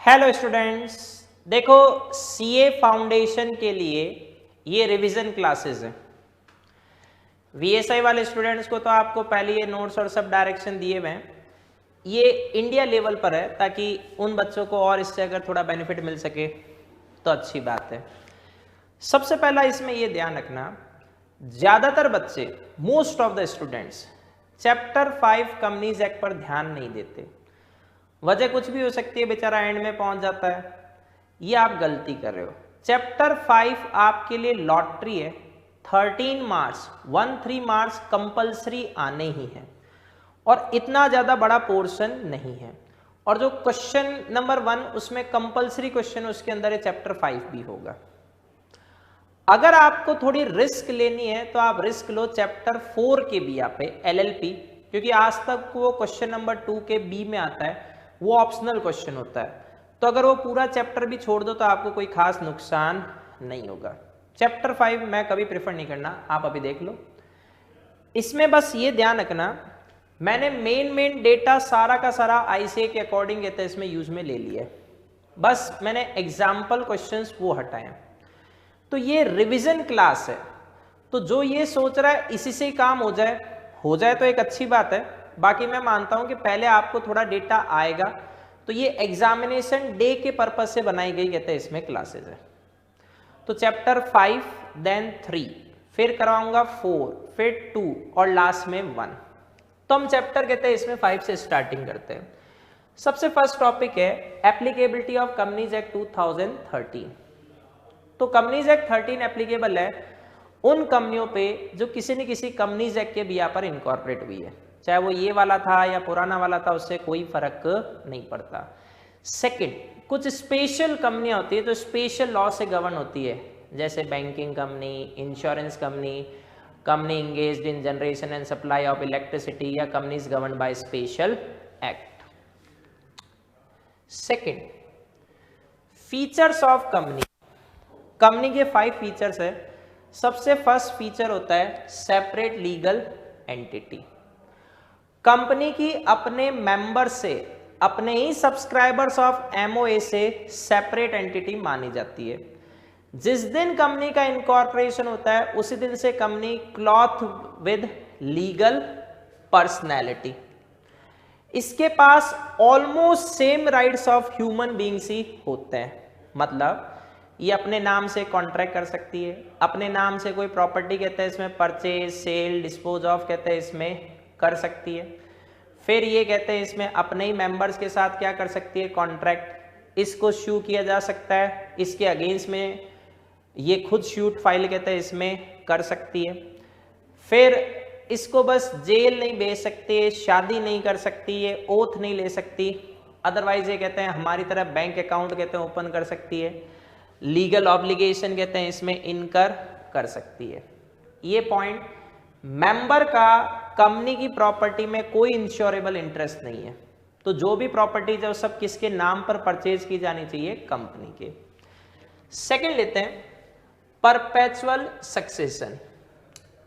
Hello students, देखो CA foundation के लिए ये रिवीजन क्लासेस हैं। वीएसआई वाले स्टूडेंट्स को तो आपको पहले ये नोट्स और सब डायरेक्शन दिए हुए हैं। ये इंडिया लेवल पर है ताकि उन बच्चों को और इससे अगर थोड़ा बेनिफिट मिल सके तो अच्छी बात है। सबसे पहला इसमें ये ध्यान रखना, ज़्यादातर बच्चे most of the students chapter 5 companies act पर ध्यान नहीं देते। वजह कुछ भी हो सकती है, बेचारा एंड में पहुंच जाता है। ये आप गलती कर रहे हो। चैप्टर 5 आपके लिए लॉटरी है। 13 मार्क्स 13 मार्क्स कंपलसरी आने ही हैं और इतना ज़्यादा बड़ा पोर्शन नहीं है। और जो क्वेश्चन नंबर 1 उसमें कंपलसरी क्वेश्चन उसके अंदर है, चैप्टर 5 भी होगा। अगर आपको थोड़ी रिस्क लेनी है तो आप रिस्क लो चैप्टर 4 के बी पे एलएलपी, क्योंकि आज तक वो क्वेश्चन नंबर 2 के बी में आता है, वो ऑप्शनल क्वेश्चन होता है। तो अगर वो पूरा चैप्टर भी छोड़ दो तो आपको कोई खास नुकसान नहीं होगा। चैप्टर 5 मैं कभी प्रेफर नहीं करना, आप अभी देख लो। इसमें बस ये ध्यान रखना, मैंने मेन डेटा सारा का सारा आईसीए के अकॉर्डिंग कहते हैं इसमें यूज में ले लिया है। बस मैंने एग्जाम्पल क्वेश्चंस वो हटाए। तो ये रिवीजन क्लास है, तो जो ये सोच रहा है इसी से ही काम हो जाए तो एक अच्छी बात है। बाकी मैं मानता हूं कि पहले आपको थोड़ा डेटा आएगा, तो ये एग्जामिनेशन डे के पर्पज से बनाई गई कहते हैं इसमें क्लासेस है। तो चैप्टर 5 देन 3, फिर कराऊंगा 4, फिर 2 और लास्ट में 1। तो हम चैप्टर कहते हैं इसमें 5 से स्टार्टिंग करते हैं। सबसे फर्स्ट टॉपिक है एप्लीकेबिलिटी ऑफ कंपनीज एक्ट 2013। तो कंपनीज एक्ट 13 एप्लीकेबल है उन कंपनियों पे जो किसी न किसी कंपनीज एक्ट के बिया पर इनकॉर्पोरेट हुई है, चाहे वो ये वाला था या पुराना वाला था, उससे कोई फर्क नहीं पड़ता। सेकंड, कुछ स्पेशल कंपनियां होती है तो स्पेशल लॉ से गवर्न होती है, जैसे banking company, insurance company, company engaged in generation and supply of electricity, या companies govern by special act. Second, features of company. Company के 5 फीचर्स है। सबसे फर्स्ट फीचर होता है सेपरेट लीगल एंटिटी। कंपनी की अपने मेंबर से, अपने ही सब्सक्राइबर्स ऑफ एमओए से सेपरेट एंटिटी मानी जाती है। जिस दिन कंपनी का इनकॉर्पोरेशन होता है उसी दिन से company cloth with legal personality. इसके पास almost same rights of human beings ही होते हैं। मतलब ये अपने नाम से कॉन्ट्रैक्ट कर सकती है, अपने नाम से कोई प्रॉपर्टी कहते हैं इसमें परचेज, सेल, डिस्पोज ऑफ कहते हैं इसमें कर सकती है। फिर ये कहते हैं इसमें अपने ही मेंबर्स के साथ क्या कर सकती है, कॉन्ट्रैक्ट, इसको शू किया जा सकता है, इसके अगेंस्ट में ये खुद शूट फाइल कहते हैं इसमें कर सकती है। फिर इसको बस जेल नहीं भेज सकती है, शादी नहीं कर सकती है, ओथ नहीं ले सकती। अदरवाइज ये कहते हैं हमारी तरह बैंक अकाउंट कहते हैं ओपन कर सकती है, लीगल ऑब्लिगेशन कहते हैं इसमें इनकर कर सकती है। ये पॉइंट, मेंबर का कंपनी की प्रॉपर्टी में कोई इंश्योरेबल इंटरेस्ट नहीं है। तो जो भी प्रॉपर्टीज है वो सब किसके नाम पर परचेज की जानी चाहिए, कंपनी के। सेकंड लेते हैं परपेचुअल सक्सेशन।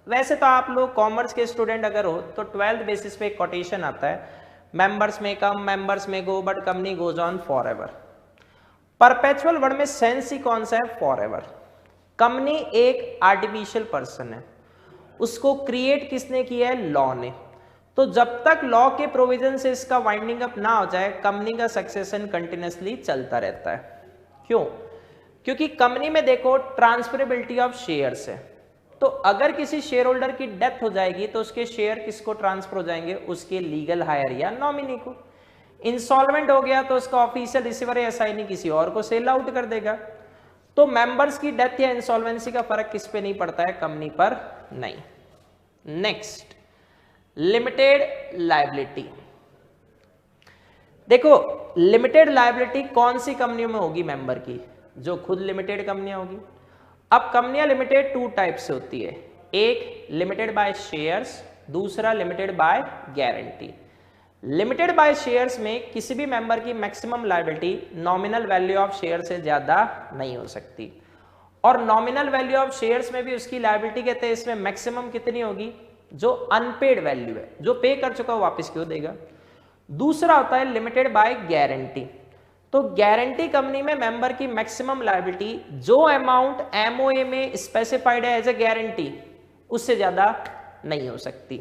वैसे तो आप लोग कॉमर्स के स्टूडेंट अगर हो तो 12th बेसिस पे कोटेशन आता है, मेंबर्स में कम, मेंबर्स में go, but company goes on for ever. Perpetual word में सेंस ही कौन सा है, फॉर एवर। कंपनी एक आर्टिफिशियल पर्सन है, उसको क्रिएट किसने किया है, लॉ ने। तो जब तक लॉ के प्रोविजन से इसका वाइंडिंग अप ना हो जाए, कंपनी का सक्सेशन कंटिन्यूअसली चलता रहता है। क्यों? क्योंकि कंपनी में देखो ट्रांसफरेबिलिटी ऑफ शेयर्स है। तो अगर किसी शेयर होल्डर की डेथ हो जाएगी तो उसके शेयर किसको ट्रांसफर हो जाएंगे, उसके लीगल हायर या नॉमिनी को। इंसॉल्वेंट हो गया तो उसका ऑफिशियल रिसीवर या असाइनी किसी और को सेल आउट कर देगा। तो मेंबर्स की डेथ या इंसॉल्वेंसी का फर्क किस पे नहीं पड़ता है, कंपनी पर नहीं। Next, limited liability. देखो लिमिटेड लायबिलिटी कौन सी कंपनियों में होगी, मेंबर की, जो खुद लिमिटेड कंपनियां होगी। अब कंपनियां लिमिटेड 2 टाइप से होती है, एक लिमिटेड बाय शेयर्स, दूसरा limited by guarantee. Limited by shares में किसी भी मेंबर की maximum liability nominal value of share से ज्यादा नहीं हो सकती, और नॉमिनल वैल्यू ऑफ शेयर्स में भी उसकी लायबिलिटी कहते हैं इसमें मैक्सिमम कितनी होगी, जो अनपेड वैल्यू है, जो पे कर चुका है वापस क्यों देगा। दूसरा होता है लिमिटेड बाय गारंटी। तो गारंटी कंपनी में मेंबर की मैक्सिमम लायबिलिटी जो अमाउंट एमओए में स्पेसिफाइड है एज ए गारंटी उससे ज्यादा नहीं हो सकती।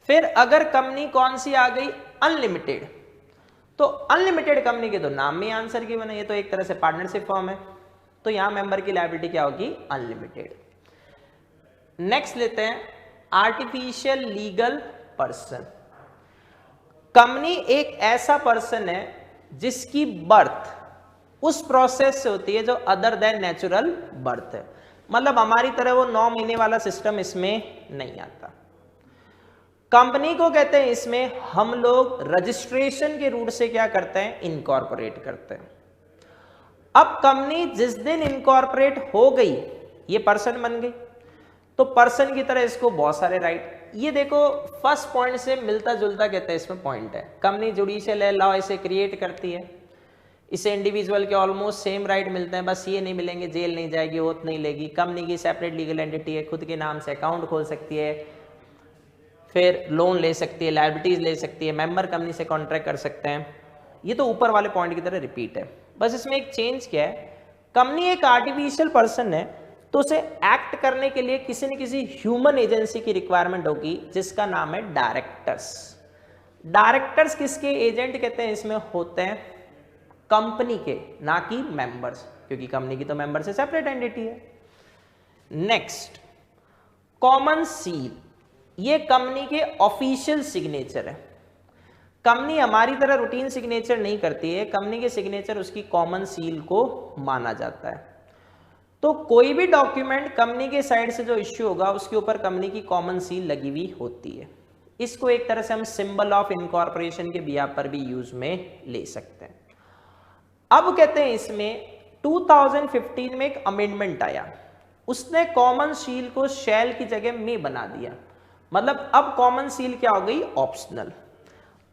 फिर अगर कंपनी कौन सी आ गई, अनलिमिटेड, तो अनलिमिटेड कंपनी के तो नाम में आंसर की बना, ये तो एक तरह से पार्टनरशिप फॉर्म है, तो यहां मेंबर की लायबिलिटी क्या होगी, अनलिमिटेड। नेक्स्ट लेते हैं आर्टिफिशियल लीगल पर्सन। कंपनी एक ऐसा पर्सन है जिसकी बर्थ उस प्रोसेस से होती है जो अदर देन नेचुरल बर्थ है, मतलब हमारी तरह वो 9 महीने वाला सिस्टम इसमें नहीं आता। कंपनी को कहते हैं इसमें हम लोग रजिस्ट्रेशन के रूट से क्या करते हैं, इनकॉर्पोरेट करते हैं। अब कंपनी जिस दिन इनकॉर्पोरेट हो गई ये पर्सन बन गई, तो पर्सन की तरह इसको बहुत सारे राइट, ये देखो फर्स्ट पॉइंट से मिलता जुलता कहते हैं इसमें पॉइंट है। कंपनी जुडिशियल लॉ इसे क्रिएट करती है, इसे इंडिविजुअल के ऑलमोस्ट सेम राइट मिलते हैं, बस ये नहीं मिलेंगे जेल नहीं जाएगी, ओथ नहीं लेगी। कंपनी की सेपरेट लीगल एंटिटी है, खुद के नाम से अकाउंट खोल सकती है, फिर लोन ले सकती है, लायबिलिटीज ले सकती है, मेंबर कंपनी से कॉन्ट्रैक्ट कर सकते हैं। ये तो ऊपर वाले पॉइंट की तरह रिपीट है, बस इसमें एक चेंज क्या है, कंपनी एक आर्टिफिशियल पर्सन है तो उसे एक्ट करने के लिए किसी न किसी ह्यूमन एजेंसी की रिक्वायरमेंट होगी जिसका नाम है डायरेक्टर्स। डायरेक्टर्स किसके एजेंट कहते हैं, इसमें होते हैं कंपनी के, ना कि मेंबर्स, क्योंकि कंपनी की तो मेंबर से सेपरेट एंटिटी है। नेक्स्ट कॉमन सील, ये कंपनी के ऑफिशियल सिग्नेचर है। कंपनी हमारी तरह रूटीन सिग्नेचर नहीं करती है, कंपनी के सिग्नेचर उसकी कॉमन सील को माना जाता है। तो कोई भी डॉक्यूमेंट कंपनी के साइड से जो इश्यू होगा उसके ऊपर कंपनी की कॉमन सील लगी हुई होती है। इसको एक तरह से हम सिंबल ऑफ इनकॉर्पोरेशन के बिहाफ पर भी यूज में ले सकते हैं। अब कहते हैं इसमें 2015 में एक अमेंडमेंट आया, उसने कॉमन सील को शैल की जगह में बना दिया, मतलब अब कॉमन सील क्या हो गई, ऑप्शनल।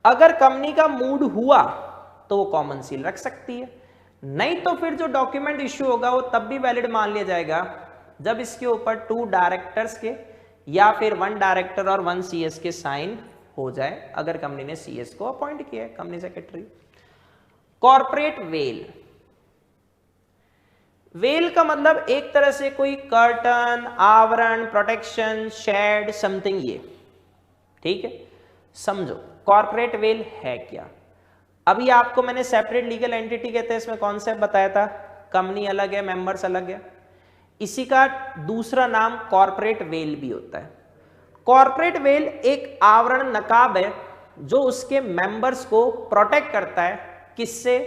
अगर कंपनी का मूड हुआ तो वो कॉमन सील रख सकती है, नहीं तो फिर जो डॉक्यूमेंट इश्यू होगा वो तब भी वैलिड मान लिया जाएगा जब इसके ऊपर 2 डायरेक्टर्स के या फिर 1 डायरेक्टर और 1 सीएस के साइन हो जाए, अगर कंपनी ने सीएस को अपॉइंट किया है, company secretary. Corporate veil, well का मतलब एक तरह से कोई कर्टन, आवरण, प्रोटेक्शन, शेड, समथिंग, ये ठीक है। समझो कॉर्पोरेट वेल है क्या। अभी आपको मैंने सेपरेट लीगल एंटिटी कहते हैं इसमें कॉन्सेप्ट बताया था, कंपनी अलग है, मेंबर्स अलग है, इसी का दूसरा नाम कॉर्पोरेट वेल भी होता है। कॉर्पोरेट वेल एक आवरण नकाब है जो उसके मेंबर्स को प्रोटेक्ट करता है, किससे,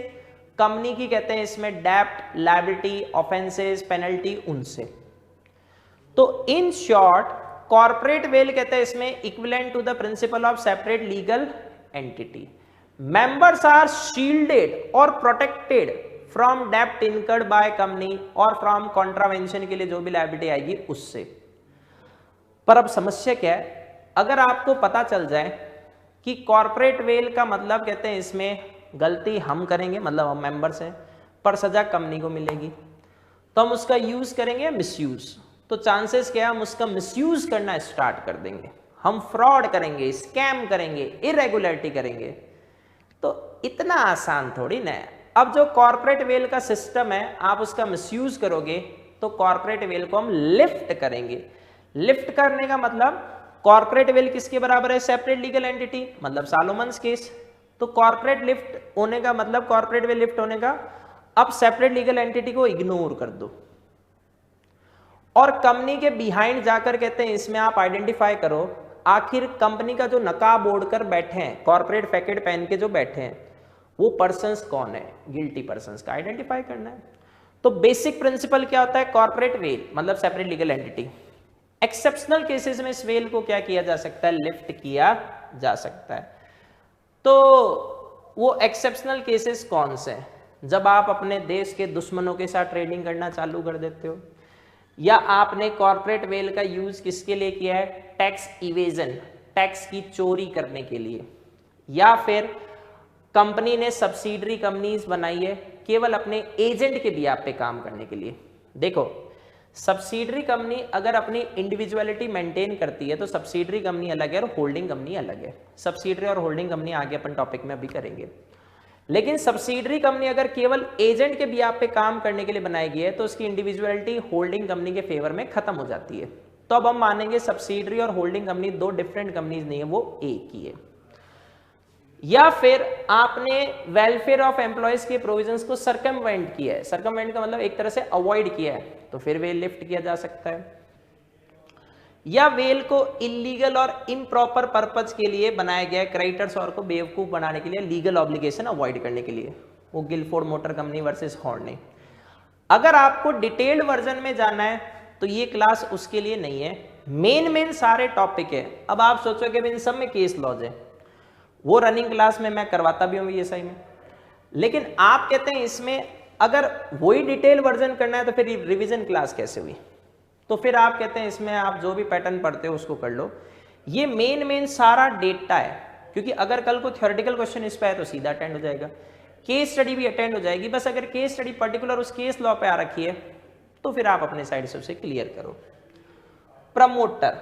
कंपनी की कहते हैं इसमें डेब्ट, लायबिलिटी, ऑफेंसेस, पेनल्टी, उनसे। तो इन शॉर्ट कॉर्पोरेट वेल कहते हैं इसमें equivalent to the principle of separate legal entity. Members are shielded or protected from debt incurred by company और from contravention के लिए जो भी liability आएगी उससे। पर अब समस्या क्या है, अगर आपको पता चल जाए कि कॉर्पोरेट वेल का मतलब कहते हैं इसमें गलती हम करेंगे, मतलब हम मेंबर्स हैं, पर सजा कंपनी को मिलेगी, तो हम उसका यूज करेंगे मिसयूज, तो चांसेस क्या है हम उसका मिसयूज करना स्टार्ट कर देंगे, हम फ्रॉड करेंगे, स्कैम करेंगे, इरेगुलरिटी करेंगे। तो इतना आसान थोड़ी ना है। अब जो कॉर्पोरेट वेल का सिस्टम है आप उसका मिसयूज करोगे तो कॉर्पोरेट वेल को हम लिफ्ट करेंगे। लिफ्ट करने का मतलब कॉर्पोरेट वेल किसके बराबर है, सेपरेट लीगल एंटिटी, मतलब सॉलोमन्स केस। तो कॉर्पोरेट लिफ्ट होने का मतलब कॉर्पोरेट वेल लिफ्ट होने का, अब सेपरेट लीगल एंटिटी को इग्नोर कर दो और कंपनी के बिहाइंड जाकर कहते हैं इसमें आप आइडेंटिफाई करो आखिर कंपनी का जो नकाब ओढ़कर बैठे हैं, कॉर्पोरेट पैकेट पहन के जो बैठे हैं, वो पर्सन्स कौन है, गिल्टी पर्सन्स का आइडेंटिफाई करना है। तो बेसिक प्रिंसिपल क्या होता है, कॉर्पोरेट वेल मतलब separate legal entity. Exceptional cases में इस वेल को क्या किया जा सकता है, लिफ्ट किया जा सकता है। तो वो एक्सेप्शनल केसेस कौन से हैं, जब आप अपने देश के दुश्मनों के साथ ट्रेडिंग करना चालू कर देते हो, या आपने कॉर्पोरेट वेल का यूज किसके लिए किया है, टैक्स इवेजन, टैक्स की चोरी करने के लिए, या फिर कंपनी ने सब्सिडरी कंपनीज बनाई है केवल अपने एजेंट के बिहाफ पे काम करने के लिए। देखो सब्सिडरी कंपनी अगर अपनी इंडिविजुअलिटी मेंटेन करती है तो सब्सिडरी कंपनी अलग है और होल्डिंग कंपनी अलग है। सब्सिडरी और होल्डिंग कंपनी आगे अपन टॉपिक में अभी करेंगे। लेकिन सब्सिडरी कंपनी अगर केवल एजेंट के बिहाफ पे काम करने के लिए बनाई गई है तो उसकी इंडिविजुअलिटी होल्डिंग कंपनी के फेवर में खत्म हो जाती है। तो अब हम मानेंगे सब्सिडरी और होल्डिंग कंपनी दो डिफरेंट कंपनीज नहीं है, वो एक ही है। या फिर आपने वेलफेयर ऑफ एम्प्लॉयज के प्रोविजंस को सर्कमवेंट किया है, सर्कमवेंट का मतलब एक तरह से अवॉइड किया है, तो फिर वेल लिफ्ट किया जा सकता है। या वेल को इलीगल और इम्प्रॉपर पर्पज के लिए बनाया गया है, क्रेडिटर्स और को बेवकूफ बनाने के लिए, लीगल ऑब्लिगेशन अवॉइड करने के लिए, वो Guilford motor company versus Horne. अगर आपको डिटेल्ड वर्जन में जाना है तो ये क्लास उसके लिए नहीं है, मेन सारे टॉपिक है। अब आप सोचोगे इन सब में केस लॉज है, वो रनिंग क्लास में मैं करवाता भी हूँ VSI में, लेकिन आप कहते हैं इसमें अगर वही डिटेल वर्जन करना है तो फिर रिवीजन क्लास कैसे हुई? तो फिर आप कहते हैं इसमें आप जो भी पैटर्न पढ़ते हो उसको कर लो। ये मेन सारा डेटा है, क्योंकि अगर कल को थ्योरेटिकल क्वेश्चन इस पे है तो सीधा अटेंड हो जाएगा, केस स्टडी भी अटेंड हो जाएगी। बस अगर केस स्टडी पर्टिकुलर उस केस लॉ पे आ रखी है तो फिर आप अपने साइड से उसे क्लियर करो। प्रमोटर,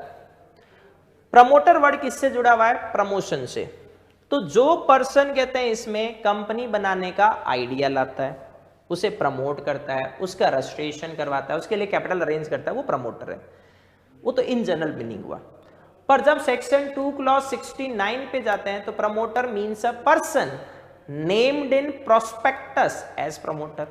प्रमोटर वर्ड किससे जुड़ा हुआ है? प्रमोशन से। तो जो पर्सन कहते हैं इसमें कंपनी बनाने का आइडिया लाता है, उसे प्रमोट करता है, उसका रजिस्ट्रेशन करवाता है, उसके लिए कैपिटल अरेंज करता है, वो प्रमोटर है। वो तो इन जनरल मीनिंग हुआ। पर जब सेक्शन 2 क्लॉज 69 पे जाते हैं तो promoter means a person named in prospectus as promoter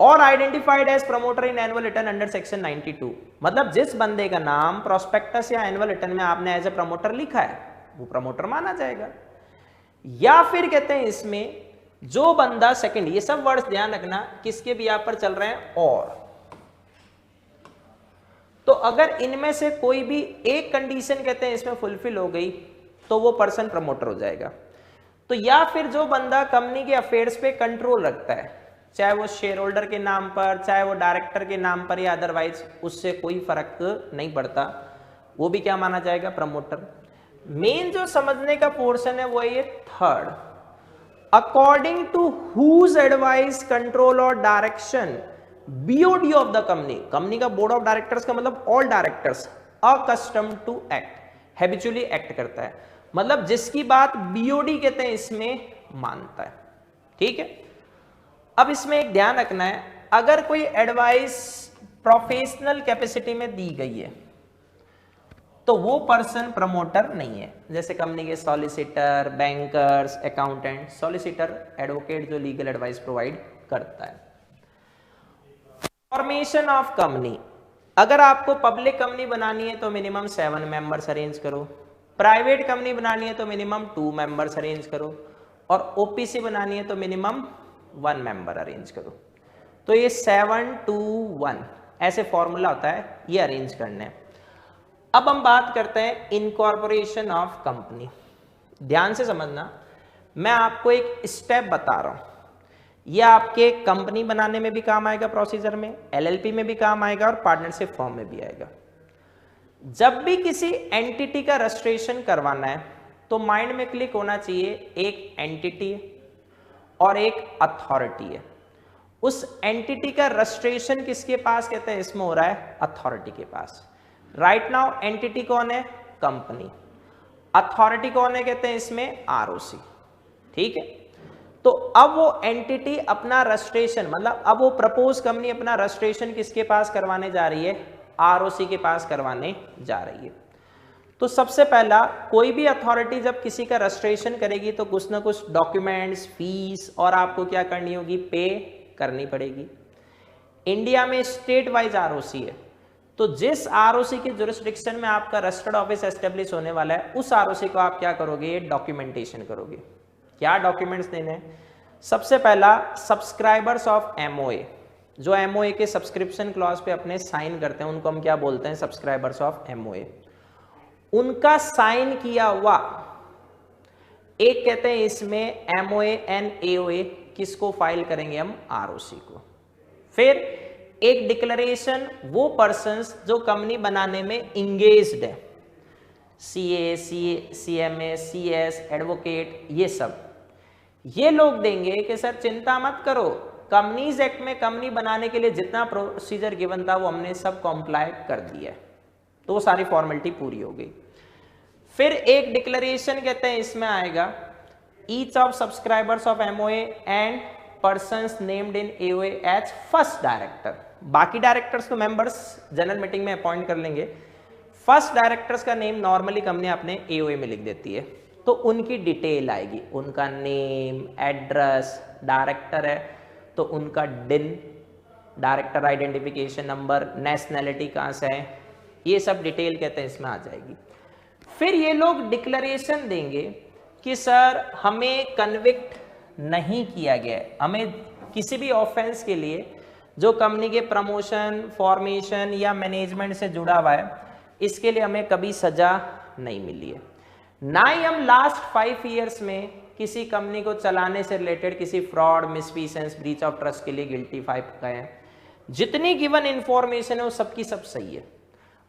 और identified as promoter in annual return under section 92। मतलब जिस बंदे का नाम प्रोस्पेक्टस या एनुअल रिटर्न में आपने एज ए प्रमोटर लिखा है वो प्रमोटर माना जाएगा। या फिर कहते हैं इसमें जो बंदा सेकंड, ये सब वर्ड्स ध्यान रखना किसके भी यहाँ पर चल रहे हैं, और तो अगर इनमें से कोई भी एक कंडीशन कहते हैं इसमें फुलफिल हो गई तो वो पर्सन प्रमोटर हो जाएगा। तो या फिर जो बंदा कंपनी के अफेयर्स पे कंट्रोल रखता है, चाहे वो शेयर होल्डर के नाम पर, चाहे वो डायरेक्टर के नाम पर या अदरवाइज, उससे कोई फर्क नहीं पड़ता, वो भी क्या माना जाएगा? प्रमोटर। मेन जो समझने का पोर्शन है वो है ये third, according to whose advice, control और direction BOD of the company, company का बोर्ड ऑफ डायरेक्टर्स का मतलब all directors accustomed to act, habitually act करता है, मतलब जिसकी बात BOD कहते हैं इसमें मानता है। ठीक है, अब इसमें एक ध्यान रखना है, अगर कोई एडवाइस प्रोफेशनल कैपेसिटी में दी गई है तो वो पर्सन प्रमोटर नहीं है। जैसे कंपनी के solicitor, bankers, accountant, solicitor advocate जो लीगल एडवाइस प्रोवाइड करता है। फॉर्मेशन ऑफ कंपनी, अगर आपको पब्लिक कंपनी बनानी है तो मिनिमम 7 मेंबर्स अरेंज करो, प्राइवेट कंपनी बनानी है तो मिनिमम 2 मेंबर्स अरेंज करो, और OPC बनानी है तो मिनिमम 1 मेंबर अरेंज करो। तो ये 7 to 1 ऐसे फॉर्मूला होता है, ये अरेंज करने हैं। अब हम बात करते हैं इनकॉर्पोरेशन ऑफ कंपनी। ध्यान से समझना, मैं आपको एक स्टेप बता रहा हूं, यह आपके कंपनी बनाने में भी काम आएगा, प्रोसीजर में, LLP में भी काम आएगा और पार्टनरशिप फॉर्म में भी आएगा। जब भी किसी एंटिटी का रजिस्ट्रेशन करवाना है तो माइंड में क्लिक होना चाहिए, एक एंटिटी और एक अथॉरिटी है। उस एंटिटी का रजिस्ट्रेशन किसके पास कहते हैं इसमें हो रहा है? अथॉरिटी के पास। राइट नाउ एंटिटी कौन है? कंपनी। अथॉरिटी कौन है? कहते हैं इसमें ROC। ठीक है, तो अब वो एंटिटी अपना रजिस्ट्रेशन, मतलब अब वो प्रपोज कंपनी अपना रजिस्ट्रेशन किसके पास करवाने जा रही है? ROC के पास करवाने जा रही है। तो सबसे पहला, कोई भी अथॉरिटी जब किसी का रजिस्ट्रेशन करेगी तो कुछ ना कुछ डॉक्यूमेंट्स, फीस और आपको क्या करनी होगी? पे करनी पड़ेगी। इंडिया में स्टेट वाइज ROC है, तो जिस ROC के जुरिस्डिक्शन में आपका रजिस्टर्ड ऑफिस एस्टेब्लिश होने वाला है उस ROC को आप क्या करोगे? डॉक्यूमेंटेशन करोगे। क्या डॉक्यूमेंट्स देने हैं? सबसे पहला, सब्सक्राइबर्स ऑफ MOA, जो MOA के सब्सक्रिप्शन क्लॉज पे अपने साइन करते हैं उनको हम क्या बोलते हैं? Subscribers of MOA। उनका साइन किया हुआ एक कहते हैं इसमें MOA एंड AOA, किसको फाइल करेंगे हम? ROC को। फिर एक डिक्लेरेशन वो पर्संस जो कंपनी बनाने में इंगेज्ड है, CA, CMA, CS, एडवोकेट, ये सब, ये लोग देंगे कि सर चिंता मत करो, कंपनीज एक्ट में कंपनी बनाने के लिए जितना प्रोसीजर गिवन था वो हमने सब कॉम्प्लाई कर दिया है, तो वो सारी फॉर्मेलिटी पूरी हो गई। फिर एक डिक्लेरेशन कहते हैं इसमें आएगा each of subscribers of MOA and persons named in AOA as first director. बाकी डायरेक्टर्स तो मेंबर्स जनरल मीटिंग में अपॉइंट कर लेंगे, फर्स्ट डायरेक्टर्स का नेम नॉर्मली कंपनी अपने एओए में लिख देती है, तो उनकी डिटेल आएगी, उनका नेम, एड्रेस, डायरेक्टर है तो उनका डिन, डायरेक्टर आइडेंटिफिकेशन नंबर, नेशनैलिटी कहाँ से है, ये सब डिटेल कहते हैं इसमें आ जाएगी। फिर ये लोग डिक्लेरेशन देंगे कि सर हमें कन्विक्ट नहीं किया गया है, हमें किसी भी ऑफेंस के लिए जो कंपनी के प्रमोशन, फॉर्मेशन या मैनेजमेंट से जुड़ा हुआ है, इसके लिए हमें कभी सजा नहीं मिली है। ना ही हम लास्ट 5 ईयर्स में किसी कंपनी को चलाने से रिलेटेड किसी फ्रॉड, मिसफीसेंस, ब्रीच ऑफ ट्रस्ट के लिए गिल्टी 5 गए हैं। जितनी गिवन इंफॉर्मेशन है वो सबकी सब सही है।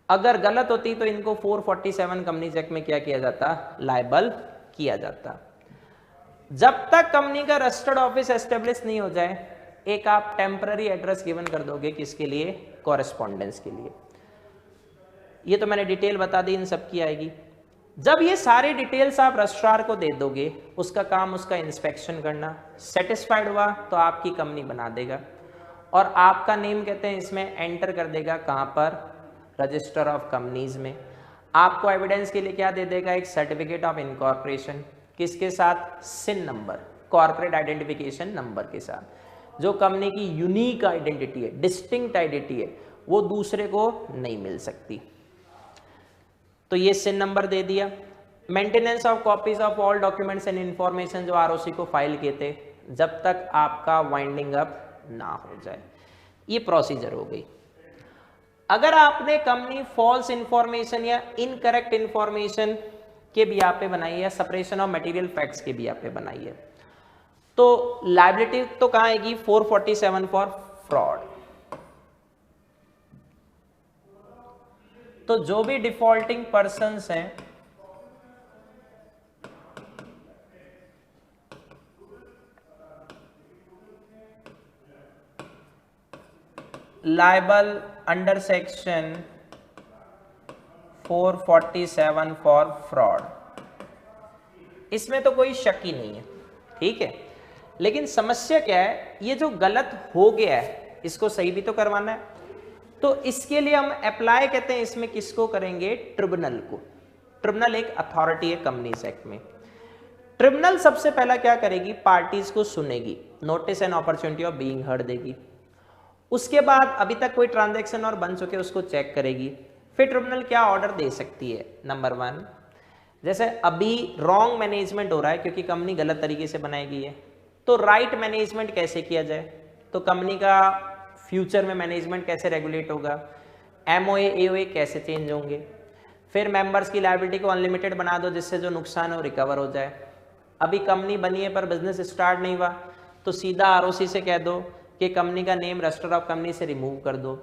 अगर गलत होती तो इनको 447 कंपनीज एक्ट में क्या किया जाता, लायबल किया जाता। जब तक कंपनी का रजिस्टर्ड ऑफिस एस्टेब्लिश नहीं हो जाए, एक आप टेम्पररी एड्रेस गिवन कर दोगे, किसके लिए, कॉरेस्पॉन्डेंस के लिए। ये तो मैंने डिटेल बता दी, इन सब की आएगी। जब ये सारे डिटेल्स आप रजिस्ट्रार को दे दोगे, उसका काम उसका इंस्पेक्शन करना, सेटिस्फाइड हुआ तो आपकी कंपनी बना देगा और आपका नेम कहते हैं इसमें एंटर कर देगा, कहाँ पर, रजिस्टर ऑफ कंपनीज में। आपको एविडेंस के लिए क्या दे देगा, एक सर्टिफिकेट ऑफ इनकॉर्पोरेशन, किसके साथ, सिन नंबर, कॉर्पोरेट आइडेंटिफिकेशन नंबर के साथ। जो कंपनी की यूनिक आइडेंटिटी है, डिस्टिंक्ट आइडेंटिटी है, वो दूसरे को नहीं मिल सकती। तो ये सिन नंबर दे दिया। Maintenance of copies of all documents and information जो आरओसी को फाइल किए थे, जब तक आपका वाइंडिंग अप ना हो जाए, ये प्रोसीजर हो गई। अगर आपने कंपनी फॉल्स इंफॉर्मेशन या इनकरेक्ट इंफॉर्मेशन के भी यहाँ पे बनाई है, सेपरेशन ऑफ मटेरियल फैक्ट्स के भी यहाँ पे बनाई है, तो लायबिलिटी तो कहाँ आएगी, 447 फॉर फ्रॉड। तो जो भी डिफॉल्टिंग पर्सन्स हैं, liable under section 447 for fraud, इसमें तो कोई शक ही नहीं है, ठीक है। लेकिन समस्या क्या है, ये जो गलत हो गया है इसको सही भी तो करवाना है, तो इसके लिए हम अप्लाई कहते हैं इसमें किसको करेंगे, ट्रिब्यूनल को। ट्रिब्यूनल एक अथॉरिटी है कंपनीज एक्ट में। ट्रिब्यूनल सबसे पहला क्या करेगी, पार्टीज को सुनेगी, notice and opportunity of being heard देगी। उसके बाद अभी तक कोई ट्रांजैक्शन और बन चुके उसको चेक करेगी। फिर ट्रिब्यूनल क्या ऑर्डर दे सकती है, नंबर 1, जैसे अभी रॉन्ग मैनेजमेंट हो रहा है क्योंकि कंपनी गलत तरीके से बनाई गई है, तो राइट मैनेजमेंट कैसे किया जाए, तो कंपनी का फ्यूचर में मैनेजमेंट कैसे रेगुलेट होगा, एमओए एओए कैसे चेंज होंगे। फिर मेंबर्स की लायबिलिटी को अनलिमिटेड बना दो जिससे जो नुकसान है वो रिकवर हो जाए। अभी कंपनी बनी है पर बिजनेस स्टार्ट नहीं हुआ, तो सीधा आरओसी से कह दो कि कंपनी का नेम रजिस्टर ऑफ कंपनी से रिमूव कर दो।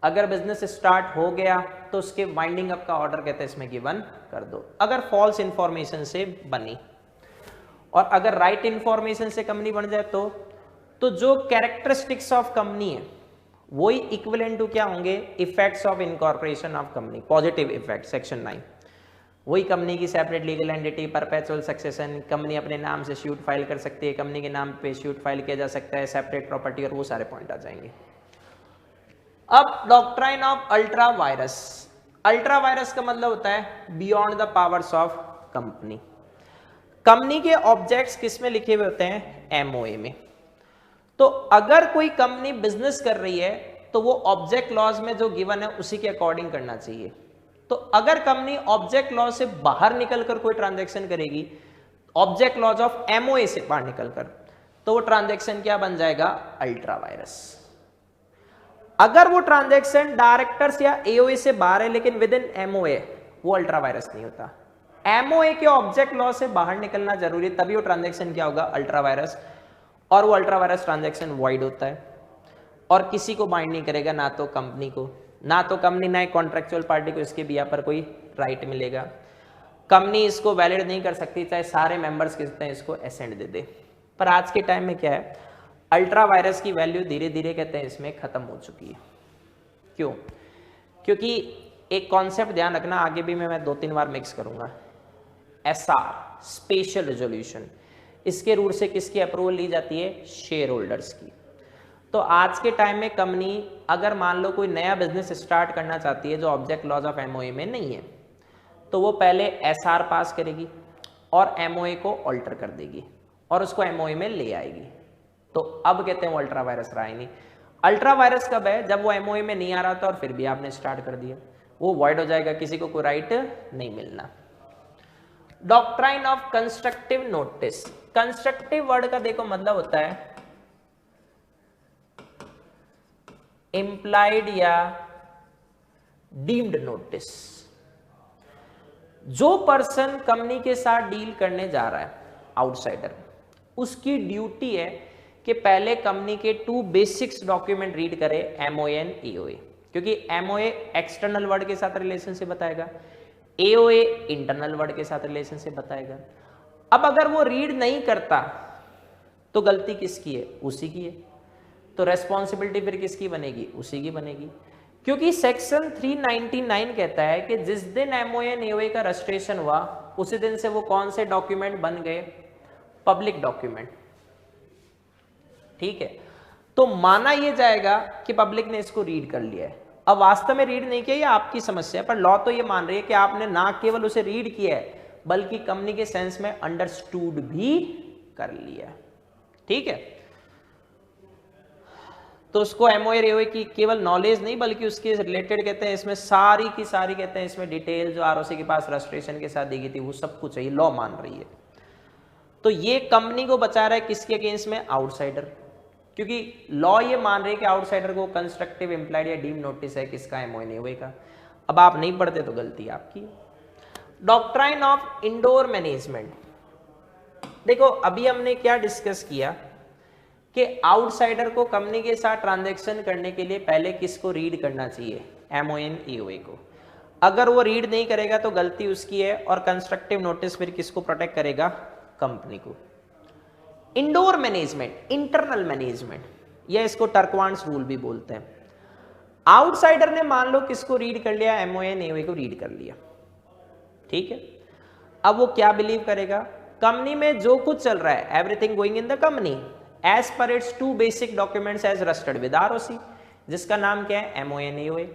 अगर बिजनेस स्टार्ट हो गया तो उसके वाइंडिंग अप का ऑर्डर कहते हैं इसमें गिवन कर दो, अगर फॉल्स इंफॉर्मेशन से बनी। और अगर राइट इंफॉर्मेशन से कंपनी बन जाए तो जो कैरेक्टरिस्टिक्स ऑफ कंपनी है वही इक्विवेलेंट टू क्या होंगे, effects of incorporation of company, positive effect, section 9। वही कंपनी की separate legal entity, perpetual succession, company अपने नाम से सूट फाइल कर सकती है, कंपनी के नाम पे सूट फाइल किया जा सकता है, सेपरेट प्रॉपर्टी, और वो सारे पॉइंट आ जाएंगे। अब doctrine of ultra vires. Ultra vires का मतलब होता है beyond the powers of company. Company के ऑब्जेक्ट्स किस में लिखे हुए होते हैं, एमओए में। तो अगर कोई कंपनी बिजनेस कर रही है तो वो ऑब्जेक्ट लॉज में जो गिवन है उसी के अकॉर्डिंग करना चाहिए। तो अगर कंपनी ऑब्जेक्ट लॉज से बाहर निकलकर कोई ट्रांजैक्शन करेगी, ऑब्जेक्ट लॉज ऑफ एमओए से बाहर निकलकर, तो वो ट्रांजैक्शन क्या बन जाएगा, अल्ट्रा वायरस। अगर वो ट्रांजैक्शन डायरेक्टर्स या एओए से बाहर है लेकिन विद इन एमओए, वो अल्ट्रा वायरस नहीं होता। एमओए के ऑब्जेक्ट लॉज से बाहर निकलना जरूरी है, तभी वो ट्रांजैक्शन क्या होगा, अल्ट्रा वायरस। और वो अल्ट्रा वायरस ट्रांजैक्शन वॉइड होता है और किसी को बाइंड नहीं करेगा, ना तो कंपनी को, ना तो कंपनी, ना कॉन्ट्रेक्चुअल पार्टी को इसके भी यहाँ पर कोई राइट मिलेगा। कंपनी इसको वैलिड नहीं कर सकती चाहे सारे मेंबर्स कहते हैं इसको एसेंट दे दे। पर आज के टाइम में क्या है, अल्ट्रा वायरस की वैल्यू धीरे धीरे कहते हैं इसमें खत्म हो चुकी है। क्यों, क्योंकि एक कॉन्सेप्ट ध्यान रखना, आगे भी मैं 2-3 बार मिक्स करूंगा, एसआर, स्पेशल रेजोल्यूशन। इसके रूट से किसकी अप्रूवल ली जाती है? शेयर होल्डर्स की। तो आज के टाइम में कंपनी अगर मान लो कोई नया बिजनेस स्टार्ट करना चाहती है जो ऑब्जेक्ट लॉज ऑफ एमओए में नहीं है, तो वो पहले एसआर पास करेगी और एमओए को ऑल्टर कर देगी और उसको एमओए में ले आएगी। तो अब कहते हैं वो अल्ट्रा वायरस रहा ही नहीं। अल्ट्रा वायरस कब है? जब वो एमओए में नहीं आ रहा था और फिर भी आपने स्टार्ट कर दिया, वो वॉइड हो जाएगा, किसी को कोई राइट नहीं मिलना। Doctrine of constructive notice. Constructive word का देखो मतलब होता है इंप्लाइड या डीम्ड नोटिस। जो पर्सन कंपनी के साथ डील करने जा रहा है, आउटसाइडर, उसकी ड्यूटी है कि पहले कंपनी के 2 बेसिक्स डॉक्यूमेंट रीड करे, एमओए एंड एओए, क्योंकि एमओए एक्सटर्नल वर्ड के साथ रिलेशनशिप बताएगा, एओए इंटरनल वर्ड के साथ रिलेशनशिप बताएगा। अब अगर वो रीड नहीं करता तो गलती किसकी है? उसी की है। तो रेस्पॉन्सिबिलिटी फिर किसकी बनेगी? उसी की बनेगी, क्योंकि सेक्शन 399 कहता है कि जिस दिन एमओए एंड एओए का रजिस्ट्रेशन हुआ उसी दिन से वो कौन से डॉक्यूमेंट बन गए? Public document. ठीक है, तो माना यह जाएगा कि पब्लिक ने इसको रीड कर लिया है। अब वास्तव में रीड नहीं किया, ये आपकी समस्या है, पर लॉ तो ये मान रही है कि आपने ना केवल उसे रीड किया है बल्कि कंपनी के सेंस में अंडरस्टूड भी कर लिया। ठीक है, तो उसको एमओए एओए की केवल नॉलेज नहीं बल्कि उसके रिलेटेड कहते हैं इसमें सारी की सारी कहते हैं इसमें डिटेल जो आरओसी के पास रजिस्ट्रेशन के साथ दी गई थी वो सब कुछ है, ये लॉ मान रही है। तो ये कंपनी को बचा रहा है किसके अगेंस्ट में? आउटसाइडर, क्योंकि लॉ ये मान रही है कि आउटसाइडर को कंस्ट्रक्टिव इंप्लाइड या डीम नोटिस है किसका? एमओए एओए का। अब आप नहीं पढ़ते तो गलती आपकी। Doctrine of indoor management. देखो अभी हमने क्या डिस्कस किया कि आउटसाइडर को कंपनी के साथ ट्रांजैक्शन करने के लिए पहले किसको रीड करना चाहिए? एमओए एओए को। अगर वो रीड नहीं करेगा तो गलती उसकी है, और कंस्ट्रक्टिव नोटिस फिर किसको प्रोटेक्ट करेगा? कंपनी को। इंडोर मैनेजमेंट, इंटरनल मैनेजमेंट, या इसको टर्कवांस रूल भी बोलते हैं। आउटसाइडर ने मान लो किसको रीड कर लिया? एमओए एओए को रीड कर लिया। ठीक है, अब वो क्या बिलीव करेगा? कंपनी में जो कुछ चल रहा है, everything going in the company as पर it's 2 basic documents as registered with ROC, जिसका नाम क्या है? MOA AOA.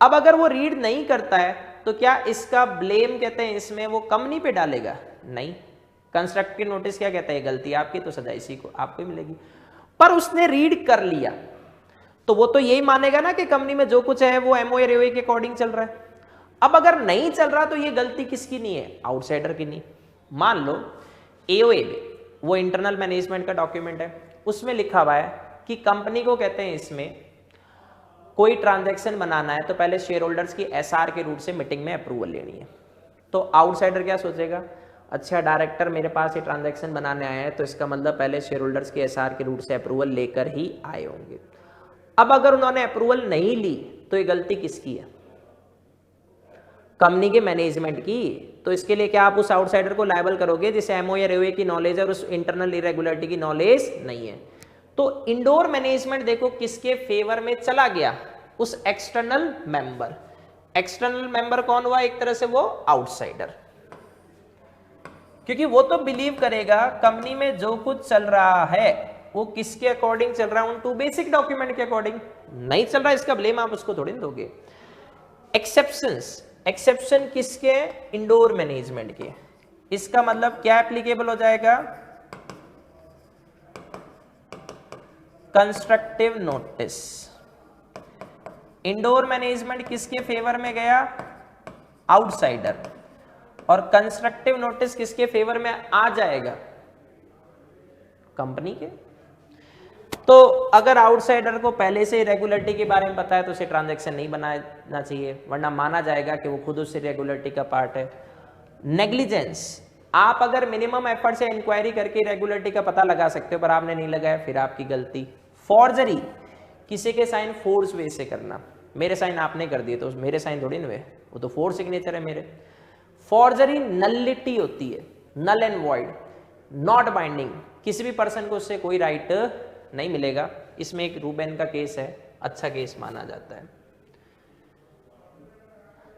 अब अगर वो रीड नहीं करता है तो क्या इसका ब्लेम कहते हैं इसमें वो कंपनी पे डालेगा? नहीं। कंस्ट्रक्टिव नोटिस क्या कहता है? गलती आपकी तो सजा इसी को आपको मिलेगी। पर उसने रीड कर लिया तो वो तो यही मानेगा ना कि कंपनी में जो कुछ है वो एमओए एओए के अकॉर्डिंग चल रहा है। अब अगर नहीं चल रहा तो ये गलती किसकी नहीं है? आउटसाइडर की नहीं। मान लो एओए वो इंटरनल मैनेजमेंट का डॉक्यूमेंट है, उसमें लिखा हुआ है कि कंपनी को कहते हैं इसमें कोई ट्रांजैक्शन बनाना है तो पहले शेयर होल्डर्स की एसआर के रूट से मीटिंग में अप्रूवल लेनी है। तो आउटसाइडर क्या सोचेगा? अच्छा डायरेक्टर मेरे पास ये ट्रांजैक्शन बनाने आया है तो इसका मतलब पहले शेयर होल्डर्स की एसआर के रूट से अप्रूवल लेकर ही आए होंगे। अब अगर उन्होंने अप्रूवल नहीं ली तो ये गलती किसकी है? कंपनी के मैनेजमेंट की। तो इसके लिए क्या आप उस आउटसाइडर को लायबल करोगे जिसे एमओए एओए की नॉलेज है और उस इंटरनल इरेगुलरिटी की नॉलेज नहीं है? तो इंडोर मैनेजमेंट देखो किसके फेवर में चला गया? उस एक्सटर्नल मेंबर। एक्सटर्नल मेंबर कौन हुआ? एक तरह से वो आउटसाइडर, क्योंकि वो तो बिलीव करेगा कंपनी में जो कुछ चल रहा है वो किसके अकॉर्डिंग चल रहा है? उन 2 बेसिक डॉक्यूमेंट के अकॉर्डिंग। नहीं चल रहा, इसका ब्लेम आप उसको थोड़ी दोगे। एक्सेप्शंस, एक्सेप्शन किसके? इंडोर मैनेजमेंट के। इसका मतलब क्या एप्लीकेबल हो जाएगा? Constructive notice. इंडोर मैनेजमेंट किसके फेवर में गया? आउटसाइडर। और कंस्ट्रक्टिव नोटिस किसके फेवर में आ जाएगा? कंपनी के। तो अगर आउटसाइडर को पहले से रेगुलरिटी के बारे में पता है तो उसे ट्रांजैक्शन नहीं बनाना चाहिए, वरना माना जाएगा कि वो खुद उस रेगुलरिटी का पार्ट है। नेग्लिजेंस, आप अगर मिनिमम एफर्ट से इंक्वायरी करके रेगुलरिटी का पता लगा सकते हो पर आपने नहीं लगाया, फिर आपकी गलती। फॉर्जरी, किसी के साइन फोर्स वे से करना। मेरे साइन आपने कर दिए तो मेरे साइन थोड़ी ना हुए, वो तो फोर्स सिग्नेचर है मेरे। फॉर्जरी नलिटी होती है, null and void, not binding, किसी भी पर्सन को उससे कोई राइट नहीं मिलेगा। इसमें एक रूबेन का केस है, अच्छा केस माना जाता है।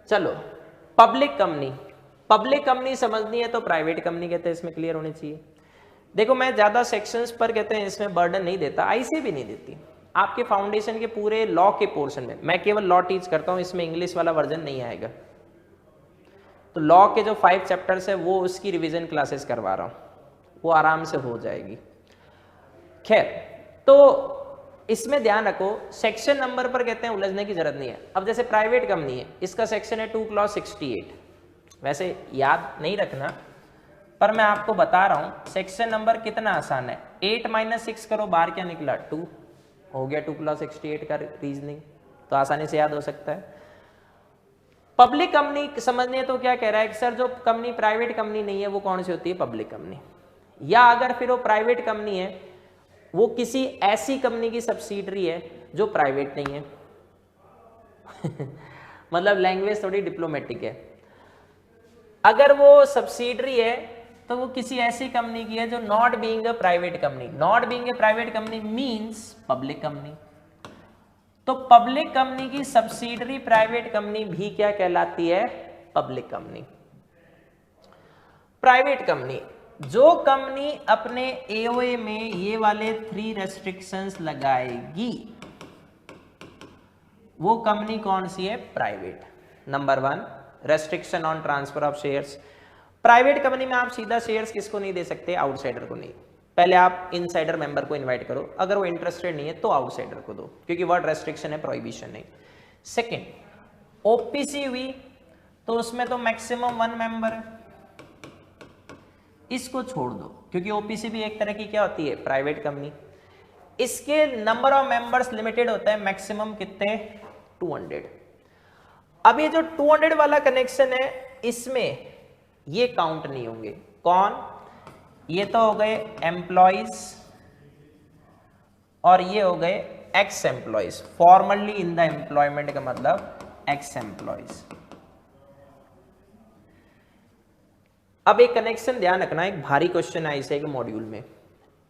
चलो पब्लिक कंपनी, पब्लिक कंपनी समझनी है तो प्राइवेट कंपनी कहते हैं, इसमें क्लियर होनी चाहिए। देखो मैं ज़्यादा सेक्शंस पर कहते हैं इसमें बर्डन नहीं देता, आईसी भी नहीं देती। आपके फाउंडेशन के पूरे लॉ के पोर्शन में मैं केवल लॉ टीच करता हूँ, इसमें इंग्लिश वाला वर्जन नहीं आएगा। तो लॉ के जो 5 चैप्टर्स है वो उसकी रिवीजन क्लासेस करवा रहा हूँ, वो आराम से हो जाएगी। खैर, तो इसमें ध्यान रखो सेक्शन नंबर पर कहते हैं उलझने की जरूरत नहीं है। अब जैसे प्राइवेट कंपनी है, इसका सेक्शन है 2 क्लॉज 68, वैसे याद नहीं रखना पर मैं आपको बता रहा हूं सेक्शन नंबर कितना आसान है। 8 - 6 करो, बाहर क्या निकला 2, हो गया 2 क्लॉज 68 का रीजनिंग, तो आसानी से याद हो सकता है। पब्लिक कंपनी समझनी है तो क्या कह रहा है कि सर जो कंपनी प्राइवेट कंपनी नहीं है वो कौन सी होती है, पब्लिक कंपनी, या अगर फिर वो प्राइवेट कंपनी है वो किसी ऐसी कंपनी की सब्सिडरी है जो प्राइवेट नहीं है मतलब लैंग्वेज थोड़ी डिप्लोमेटिक है। अगर वो सब्सिडरी है तो वो किसी ऐसी कंपनी की है जो not being a private company. Not being a private company means public company. तो पब्लिक कंपनी की सब्सिडरी प्राइवेट कंपनी भी क्या कहलाती है, पब्लिक कंपनी। प्राइवेट कंपनी, जो कंपनी अपने एओए में ये वाले 3 रेस्ट्रिक्शंस लगाएगी वो कंपनी कौन सी है, private. Number 1 restriction on transfer of shares. Private company में आप सीधा शेयर्स किसको नहीं दे सकते, आउटसाइडर को नहीं। पहले आप इनसाइडर मेंबर को इनवाइट करो, अगर वो इंटरेस्टेड नहीं है तो आउटसाइडर को दो, क्योंकि वर्ड रेस्ट्रिक्शन है, प्रोहिबिशन नहीं। सेकंड, ओपीसी हुई तो उसमें तो मैक्सिमम 1 मेंबर है, इसको छोड़ दो क्योंकि ओपीसी भी एक तरह की क्या होती है, प्राइवेट कंपनी। इसके नंबर ऑफ मेंबर्स लिमिटेड होता है, मैक्सिमम कितने, 200। अब ये जो 200 वाला कनेक्शन है इसमें ये काउंट नहीं होंगे। कौन, ये तो हो गए एम्प्लॉइज और ये हो गए x employees. Formally in the employment का मतलब एक्स एम्प्लॉइज। अब एक कनेक्शन ध्यान रखना, एक भारी क्वेश्चन है इसे के मॉड्यूल में।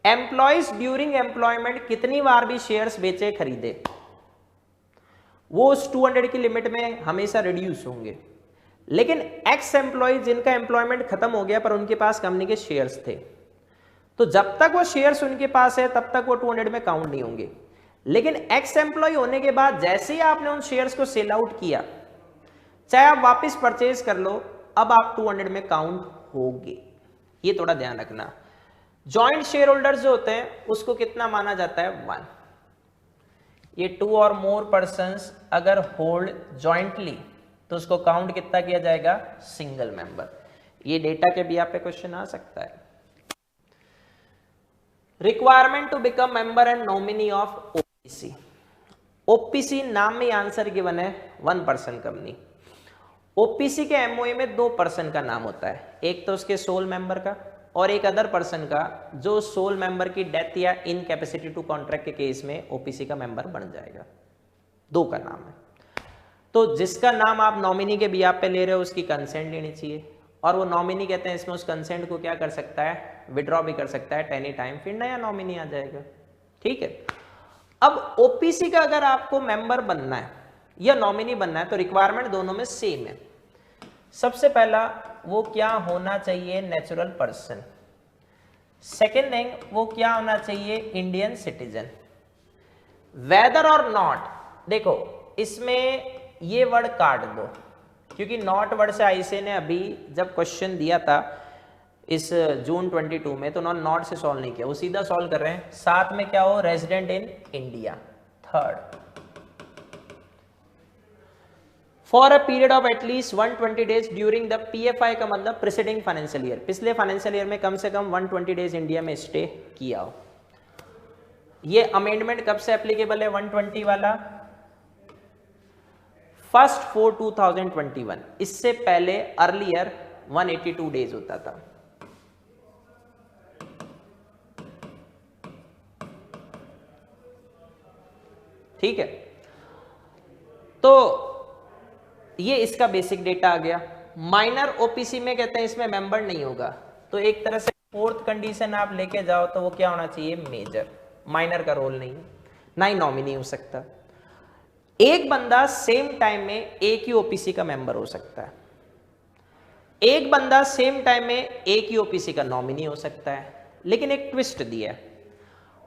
एम्प्लॉइज ड्यूरिंग एम्प्लॉयमेंट कितनी बार भी शेयर्स बेचे खरीदे वो उस 200 की लिमिट में हमेशा रिड्यूस होंगे। लेकिन एक्स एम्प्लॉइज जिनका एम्प्लॉयमेंट खत्म हो गया पर उनके पास कंपनी के शेयर्स थे, तो जब तक वो शेयर्स उनके पास है तब तक वो 200 में काउंट नहीं होंगे। लेकिन एक्स एम्प्लॉय होने के बाद जैसे ही आपने उन शेयर्स को सेल आउट किया, चाहे आप वापस परचेज कर लो, अब आप 200 में काउंट होंगे। ये थोड़ा ध्यान रखना। जॉइंट शेयर होल्डर्स जो होते हैं उसको कितना माना जाता है, 1। ये 2 और मोर पर्संस अगर होल्ड जॉइंटली तो उसको काउंट कितना किया जाएगा, सिंगल मेंबर। ये डेटा के भी आप पे क्वेश्चन आ सकता है। Requirement to become member and nominee of OPC. OPC नाम में आंसर गिवन है, 1 पर्सन कंपनी। ओपीसी के एमओए में 2 पर्सन का नाम होता है, एक तो उसके सोल मेंबर का और एक अदर पर्सन का जो सोल मेंबर की डेथ या इनकैपेसिटी टू कॉन्ट्रैक्ट के केस में ओपीसी का मेंबर बन जाएगा। 2 का नाम है। तो जिसका नाम आप नॉमिनी के बिहाफ पे ले रहे हो उसकी कंसेंट लेनी चाहिए, और वो नॉमिनी कहते हैं इसमें उस कंसेंट को क्या कर सकता है, विड्रॉ भी कर सकता है एनी टाइम, फिर नया नॉमिनी आ जाएगा। ठीक है। अब ओपीसी का अगर आपको मेंबर बनना है या नॉमिनी बनना है तो रिक्वायरमेंट दोनों में सेम है। सबसे पहला वो क्या होना चाहिए, नेचुरल पर्सन। सेकेंड थिंग वो क्या होना चाहिए, इंडियन सिटीजन। वेदर और नॉट, देखो इसमें ये वर्ड काट दो क्योंकि नॉट वर्ड से आईसीए ने अभी जब क्वेश्चन दिया था इस जून 22 में तो नॉट से सॉल्व नहीं किया, वो सीधा सॉल्व कर रहे हैं। साथ में क्या हो, resident in India. Third, for a period of at least 120 days during the PFI का मतलब प्रीसीडिंग फाइनेंशियल ईयर, पिछले फाइनेंशियल ईयर में कम से कम 120 डेज इंडिया में स्टे किया हो। ये अमेंडमेंट कब से एप्लीकेबल है 120 वाला, 1/4/2021। इससे पहले अर्लियर 182 डेज होता था। ठीक है, तो ये इसका बेसिक डेटा आ गया। माइनर ओपीसी में कहते हैं इसमें मेंबर नहीं होगा, तो एक तरह से 4th कंडीशन आप लेके जाओ तो वो क्या होना चाहिए, मेजर। माइनर का रोल नहीं है, ना ही नॉमिनी हो सकता। एक बंदा सेम टाइम में एक ही ओपीसी का मेंबर हो सकता है, एक बंदा सेम टाइम में एक ही ओपीसी का नॉमिनी हो सकता है, लेकिन एक ट्विस्ट दिया है,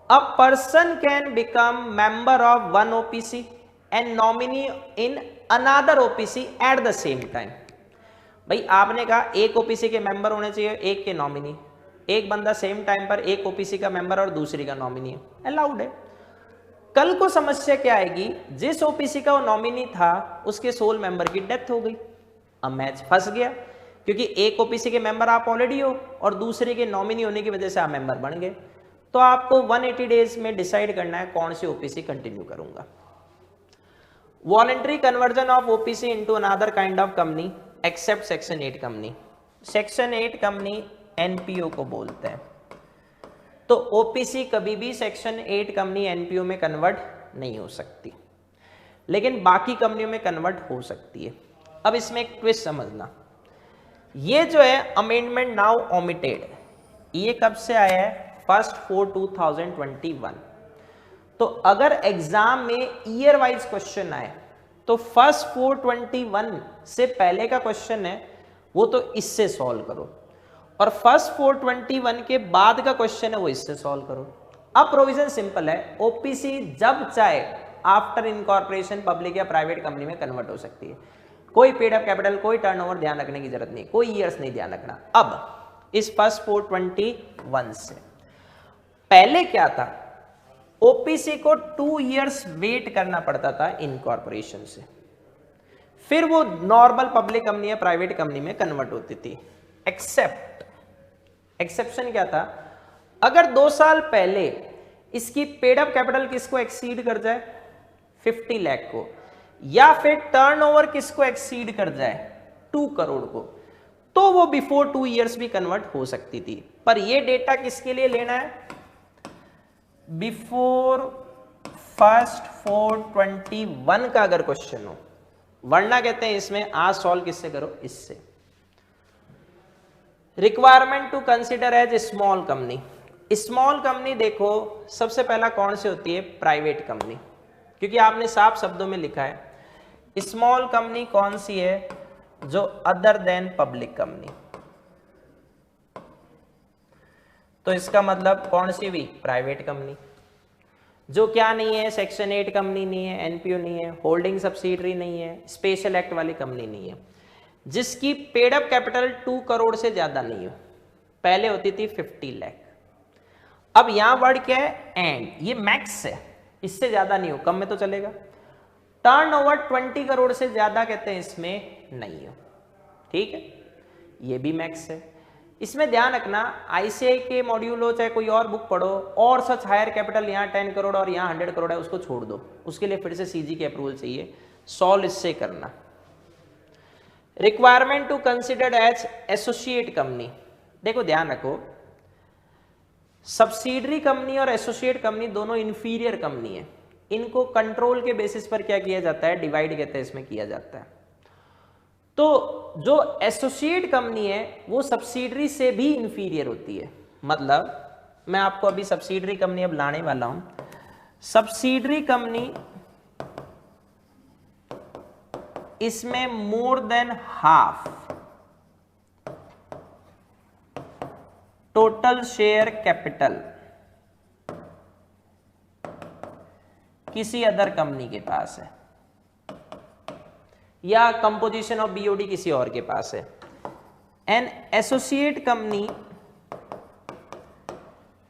a person can become member of one OPC and nominee in another OPC at the same time. भाई आपने कहा एक ओपीसी के मेंबर होने चाहिए, एक के नॉमिनी, एक बंदा सेम टाइम पर एक ओपीसी का मेंबर और दूसरी का नॉमिनी है, अलाउड है। कल को समस्या क्या आएगी, जिस ओपीसी का वो नॉमिनी था उसके सोल मेंबर की डेथ हो गई, अब मैच फंस गया, क्योंकि एक ओपीसी के मेंबर आप ऑलरेडी हो और दूसरे के नॉमिनी होने की वजह से आप मेंबर बन गए। तो आपको 180 डेज में डिसाइड करना है कौन सी ओपीसी कंटिन्यू करूंगा। Voluntary conversion of OPC into another kind of company except section 8 company. Section 8 company NPO को बोलते हैं। तो ओपीसी कभी भी सेक्शन 8 कंपनी एनपीओ में कन्वर्ट नहीं हो सकती, लेकिन बाकी कंपनियों में कन्वर्ट हो सकती है। अब इसमें एक ट्विस्ट समझना, ये जो है अमेंडमेंट नाउ ओमिटेड, ये कब से आया है, 1/4/2021। तो अगर एग्जाम में ईयर वाइज क्वेश्चन आए तो 1/4/21 से पहले का क्वेश्चन है वो तो इससे सॉल्व करो, और 1/4/21 के बाद का क्वेश्चन है वो इससे सॉल्व करो। अब प्रोविजन सिंपल है, ओपीसी जब चाहे आफ्टर इनकॉर्पोरेशन पब्लिक या प्राइवेट कंपनी में कन्वर्ट हो सकती है। कोई पेड अप कैपिटल, कोई टर्नओवर ध्यान रखने की जरूरत नहीं, कोई ईयर्स नहीं ध्यान रखना। अब इस 1/4/21 से पहले क्या था, ओपीसी को 2 इयर्स वेट करना पड़ता था इनकॉर्पोरेशन से, फिर वो नॉर्मल पब्लिक कंपनी या प्राइवेट कंपनी में कन्वर्ट होती थी। एक्सेप्शन क्या था, अगर 2 साल पहले इसकी पेड अप कैपिटल किसको एक्सीड कर जाए, 50 लाख को, या फिर टर्नओवर किसको एक्सीड कर जाए, 2 करोड़ को, तो वो बिफोर 2 इयर्स भी कन्वर्ट हो सकती थी। पर ये डेटा किसके लिए लेना है, बिफोर 1/4/21 का अगर क्वेश्चन हो, वरना कहते हैं इसमें आज सॉल्व किससे करो, इससे। Requirement to consider as small company. Small company देखो सबसे पहला कौन सी होती है, प्राइवेट कंपनी, क्योंकि आपने साफ शब्दों में लिखा है स्मॉल कंपनी कौन सी है, जो अदर देन पब्लिक कंपनी। तो इसका मतलब कौन सी भी, प्राइवेट कंपनी, जो क्या नहीं है, सेक्शन 8 कंपनी नहीं है, एनपीओ नहीं है, होल्डिंग सब्सिडरी नहीं है, स्पेशल एक्ट वाली कंपनी नहीं है, जिसकी पेड अप कैपिटल 2 करोड़ से ज्यादा नहीं हो। पहले होती थी 50 लाख, अब यहां वर्ड क्या है, एंड, ये मैक्स है, इससे ज्यादा नहीं हो, कम में तो चलेगा। टर्नओवर 20 करोड़ से ज्यादा कहते हैं इसमें नहीं हो, ठीक है, ये भी मैक्स है। इसमें ध्यान रखना, आईसीआई के मॉड्यूल हो चाहे कोई और बुक पढ़ो, और सच हायर कैपिटल यहाँ 10 करोड़ और यहाँ 100 करोड़ है, उसको छोड़ दो, उसके लिए फिर से सीजी की अप्रूवल चाहिए, सॉल्व इससे करना। Requirement to consider as associate company, देखो ध्यान रखो, सब्सिडरी कंपनी और एसोसिएट कंपनी दोनों इंफीरियर कंपनी है, इनको कंट्रोल के बेसिस पर क्या किया जाता है, डिवाइड कहते हैं इसमें किया जाता है। तो जो एसोसिएट कंपनी है वो सब्सिडरी से भी इंफीरियर होती है, मतलब मैं आपको अभी सब्सिडरी कंपनी अब लाने वाला हूं। सब्सिडरी कंपनी इसमें more than half total share capital किसी अदर कंपनी के पास है, या कंपोजिशन ऑफ बीओडी किसी और के पास है। एन एसोसिएट कंपनी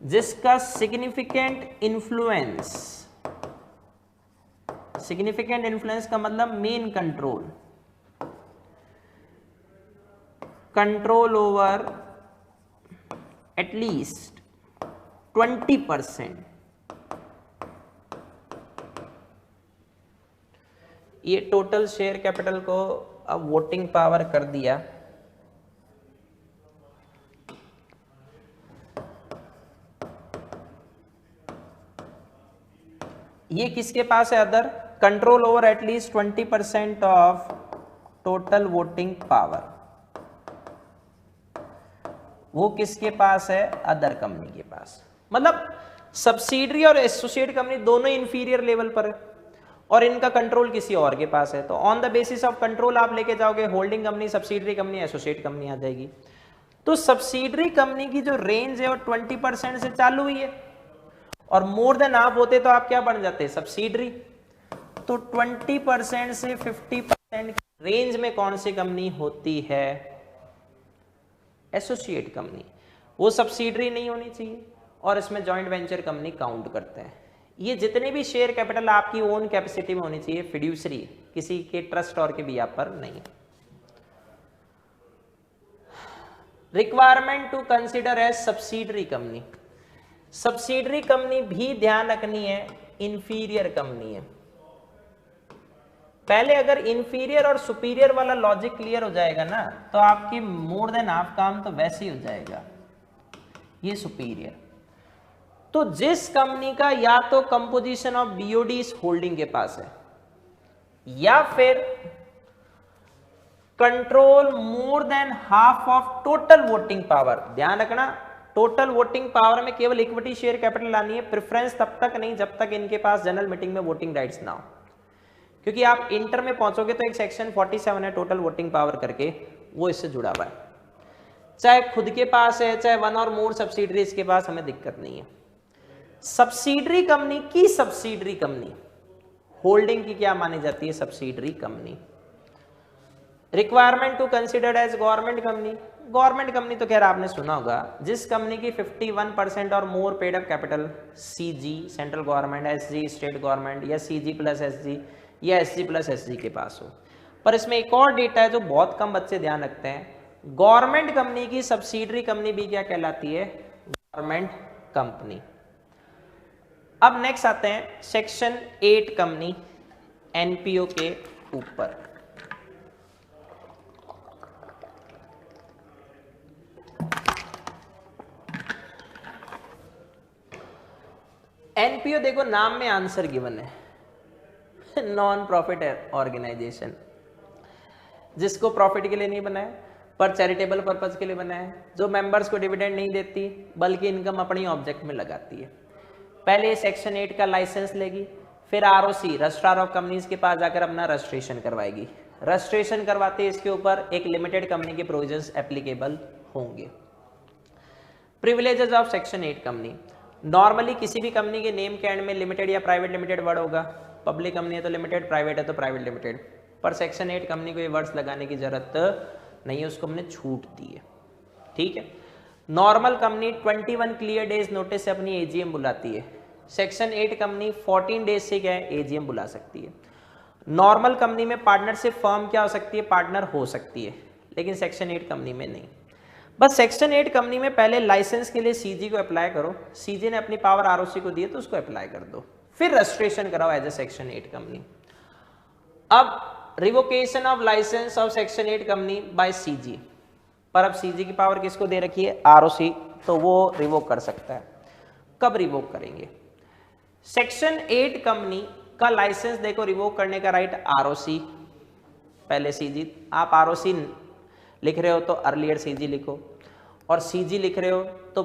जिसका सिग्निफिकेंट इन्फ्लुएंस का मतलब मेन कंट्रोल ओवर एटलीस्ट 20%, ये टोटल शेयर कैपिटल को अब वोटिंग पावर कर दिया। ये किसके पास है, other, control over at least 20% of total voting power, वो किसके पास है, अदर कंपनी के पास। मतलब सब्सिडरी और एसोसिएट कंपनी दोनों इंफीरियर लेवल पर है और इनका कंट्रोल किसी और के पास है, तो on the basis of control आप लेके जाओगे, holding company, subsidiary company, associate company आ जाएगी। तो सब्सिडरी कंपनी की जो रेंज है वो 20% से चालू हुई है, और मोर देन हाफ होते तो आप क्या बन जाते, सब्सिडरी। तो 20% से 50% की रेंज में कौन सी कंपनी होती है, एसोसिएट कंपनी। वो सब्सिडरी नहीं होनी चाहिए, और इसमें जॉइंट वेंचर कंपनी काउंट करते हैं। ये जितने भी शेयर कैपिटल आपकी ओन कैपेसिटी में होनी चाहिए, फिड्यूसरी, किसी के ट्रस्ट और के बिया पर नहीं। Requirement to consider as subsidiary company, subsidiary company भी ध्यान रखनी है इंफीरियर कंपनी है। पहले अगर इंफीरियर और सुपीरियर वाला लॉजिक क्लियर हो जाएगा ना, तो आपकी मोर देन हाफ काम तो वैसे ही हो जाएगा। ये सुपीरियर, तो जिस कंपनी का या तो कंपोजिशन ऑफ बीओडीज होल्डिंग के पास है, या फिर control more than half of total voting power, ध्यान रखना टोटल वोटिंग पावर में केवल इक्विटी शेयर कैपिटल लानी है, प्रेफरेंस तब तक नहीं जब तक इनके पास जनरल मीटिंग में वोटिंग राइट्स ना हो। क्योंकि आप इंटर में पहुंचोगे तो एक सेक्शन 47 है टोटल वोटिंग पावर करके, वो इससे जुड़ा हुआ है। चाहे खुद के पास है, चाहे वन और मोर सब्सिडरीज के पास, हमें दिक्कत नहीं है। सब्सिडरी कंपनी की सब्सिडरी कंपनी होल्डिंग की क्या मानी जाती है, subsidiary company. Requirement to considered as government company, government company तो खैर आपने सुना होगा, जिस कंपनी की 51% और more paid up capital CG central government, SG state government, या सीजी प्लस एसजी या एसजी प्लस एसजी के पास हो। पर इसमें एक और डेटा है जो बहुत कम बच्चे ध्यान रखते हैं, गवर्नमेंट कंपनी की सब्सिडरी कंपनी भी क्या कहलाती है, गवर्नमेंट कंपनी। अब नेक्स्ट आते हैं सेक्शन 8 कंपनी एनपीओ के ऊपर। एनपीओ देखो नाम में आंसर गिवन है, नॉन प्रॉफिट ऑर्गेनाइजेशन, जिसको प्रॉफिट के लिए नहीं बनाया पर चैरिटेबल पर्पज के लिए बनाया है, जो मेंबर्स को डिविडेंड नहीं देती बल्कि इनकम अपनी ऑब्जेक्ट में लगाती है। पहले सेक्शन 8 का लाइसेंस लेगी, फिर आरओसी रजिस्ट्रार ऑफ कंपनीज के पास जाकर अपना रजिस्ट्रेशन करवाएगी। रजिस्ट्रेशन करवाते इसके ऊपर एक लिमिटेड कंपनी के प्रोविजंस एप्लीकेबल होंगे। Privileges of section 8 company, normally किसी भी कंपनी के नेम के एंड में लिमिटेड या प्राइवेट लिमिटेड वर्ड होगा। पब्लिक कंपनी है तो लिमिटेड, प्राइवेट है तो प्राइवेट लिमिटेड, पर सेक्शन 8 कंपनी को ये वर्ड्स लगाने की जरूरत नहीं है, उसको हमने छूट दी है। ठीक है, normal company 21 clear days notice से अपनी एजीएम बुलाती है। सेक्शन 8 कंपनी 14 डेज से क्या है, एजीएम बुला सकती है। नॉर्मल कंपनी में पार्टनरशिप फर्म क्या हो सकती है, पार्टनर हो सकती है, लेकिन सेक्शन 8 कंपनी में नहीं। बस सेक्शन 8 कंपनी में पहले लाइसेंस के लिए सीजी को अप्लाई करो, सीजी ने अपनी पावर आरओसी को दी है तो उसको अप्लाई कर दो, फिर रजिस्ट्रेशन कराओ एज ए सेक्शन 8 कंपनी। अब revocation of licence of section 8 company by CG, पर अब सीजी की पावर किसको दे रखी है, आरओसी, तो वो रिवोक कर सकता है। कब रिवोक करेंगे, सेक्शन 8 कंपनी का लाइसेंस देखो रिवोक करने का राइट आरओसी, पहले सीजी, आप आरओसी लिख रहे हो तो अर्लियर सीजी लिखो, और सीजी लिख रहे हो तो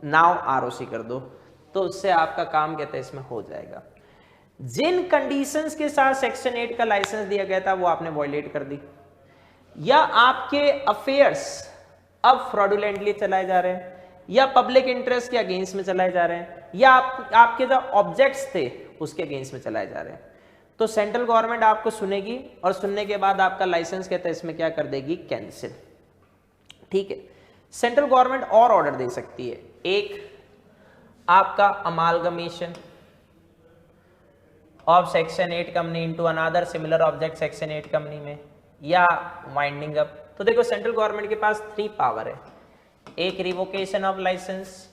नाउ आरओसी कर दो, तो उससे आपका काम कहते हैं इसमें हो जाएगा। जिन कंडीशंस के साथ सेक्शन 8 का लाइसेंस दिया गया था वो आपने वॉयलेट कर दी, या आपके अफेयर्स अब फ्रॉडुलेंटली चलाए जा रहे हैं, या पब्लिक इंटरेस्ट के अगेंस्ट में चलाए जा रहे हैं, या आपके जो ऑब्जेक्ट्स थे उसके अगेंस्ट में चलाए जा रहे हैं, तो सेंट्रल गवर्नमेंट आपको सुनेगी और सुनने के बाद आपका लाइसेंस कहते हैं इसमें क्या कर देगी, कैंसिल। ठीक है, सेंट्रल गवर्नमेंट और ऑर्डर दे सकती है, एक आपका amalgamation of section 8 company into another similar object section 8 company में, या वाइंडिंग अप। तो देखो सेंट्रल गवर्नमेंट के पास 3 पावर है, एक रिवोकेशन ऑफ लाइसेंस,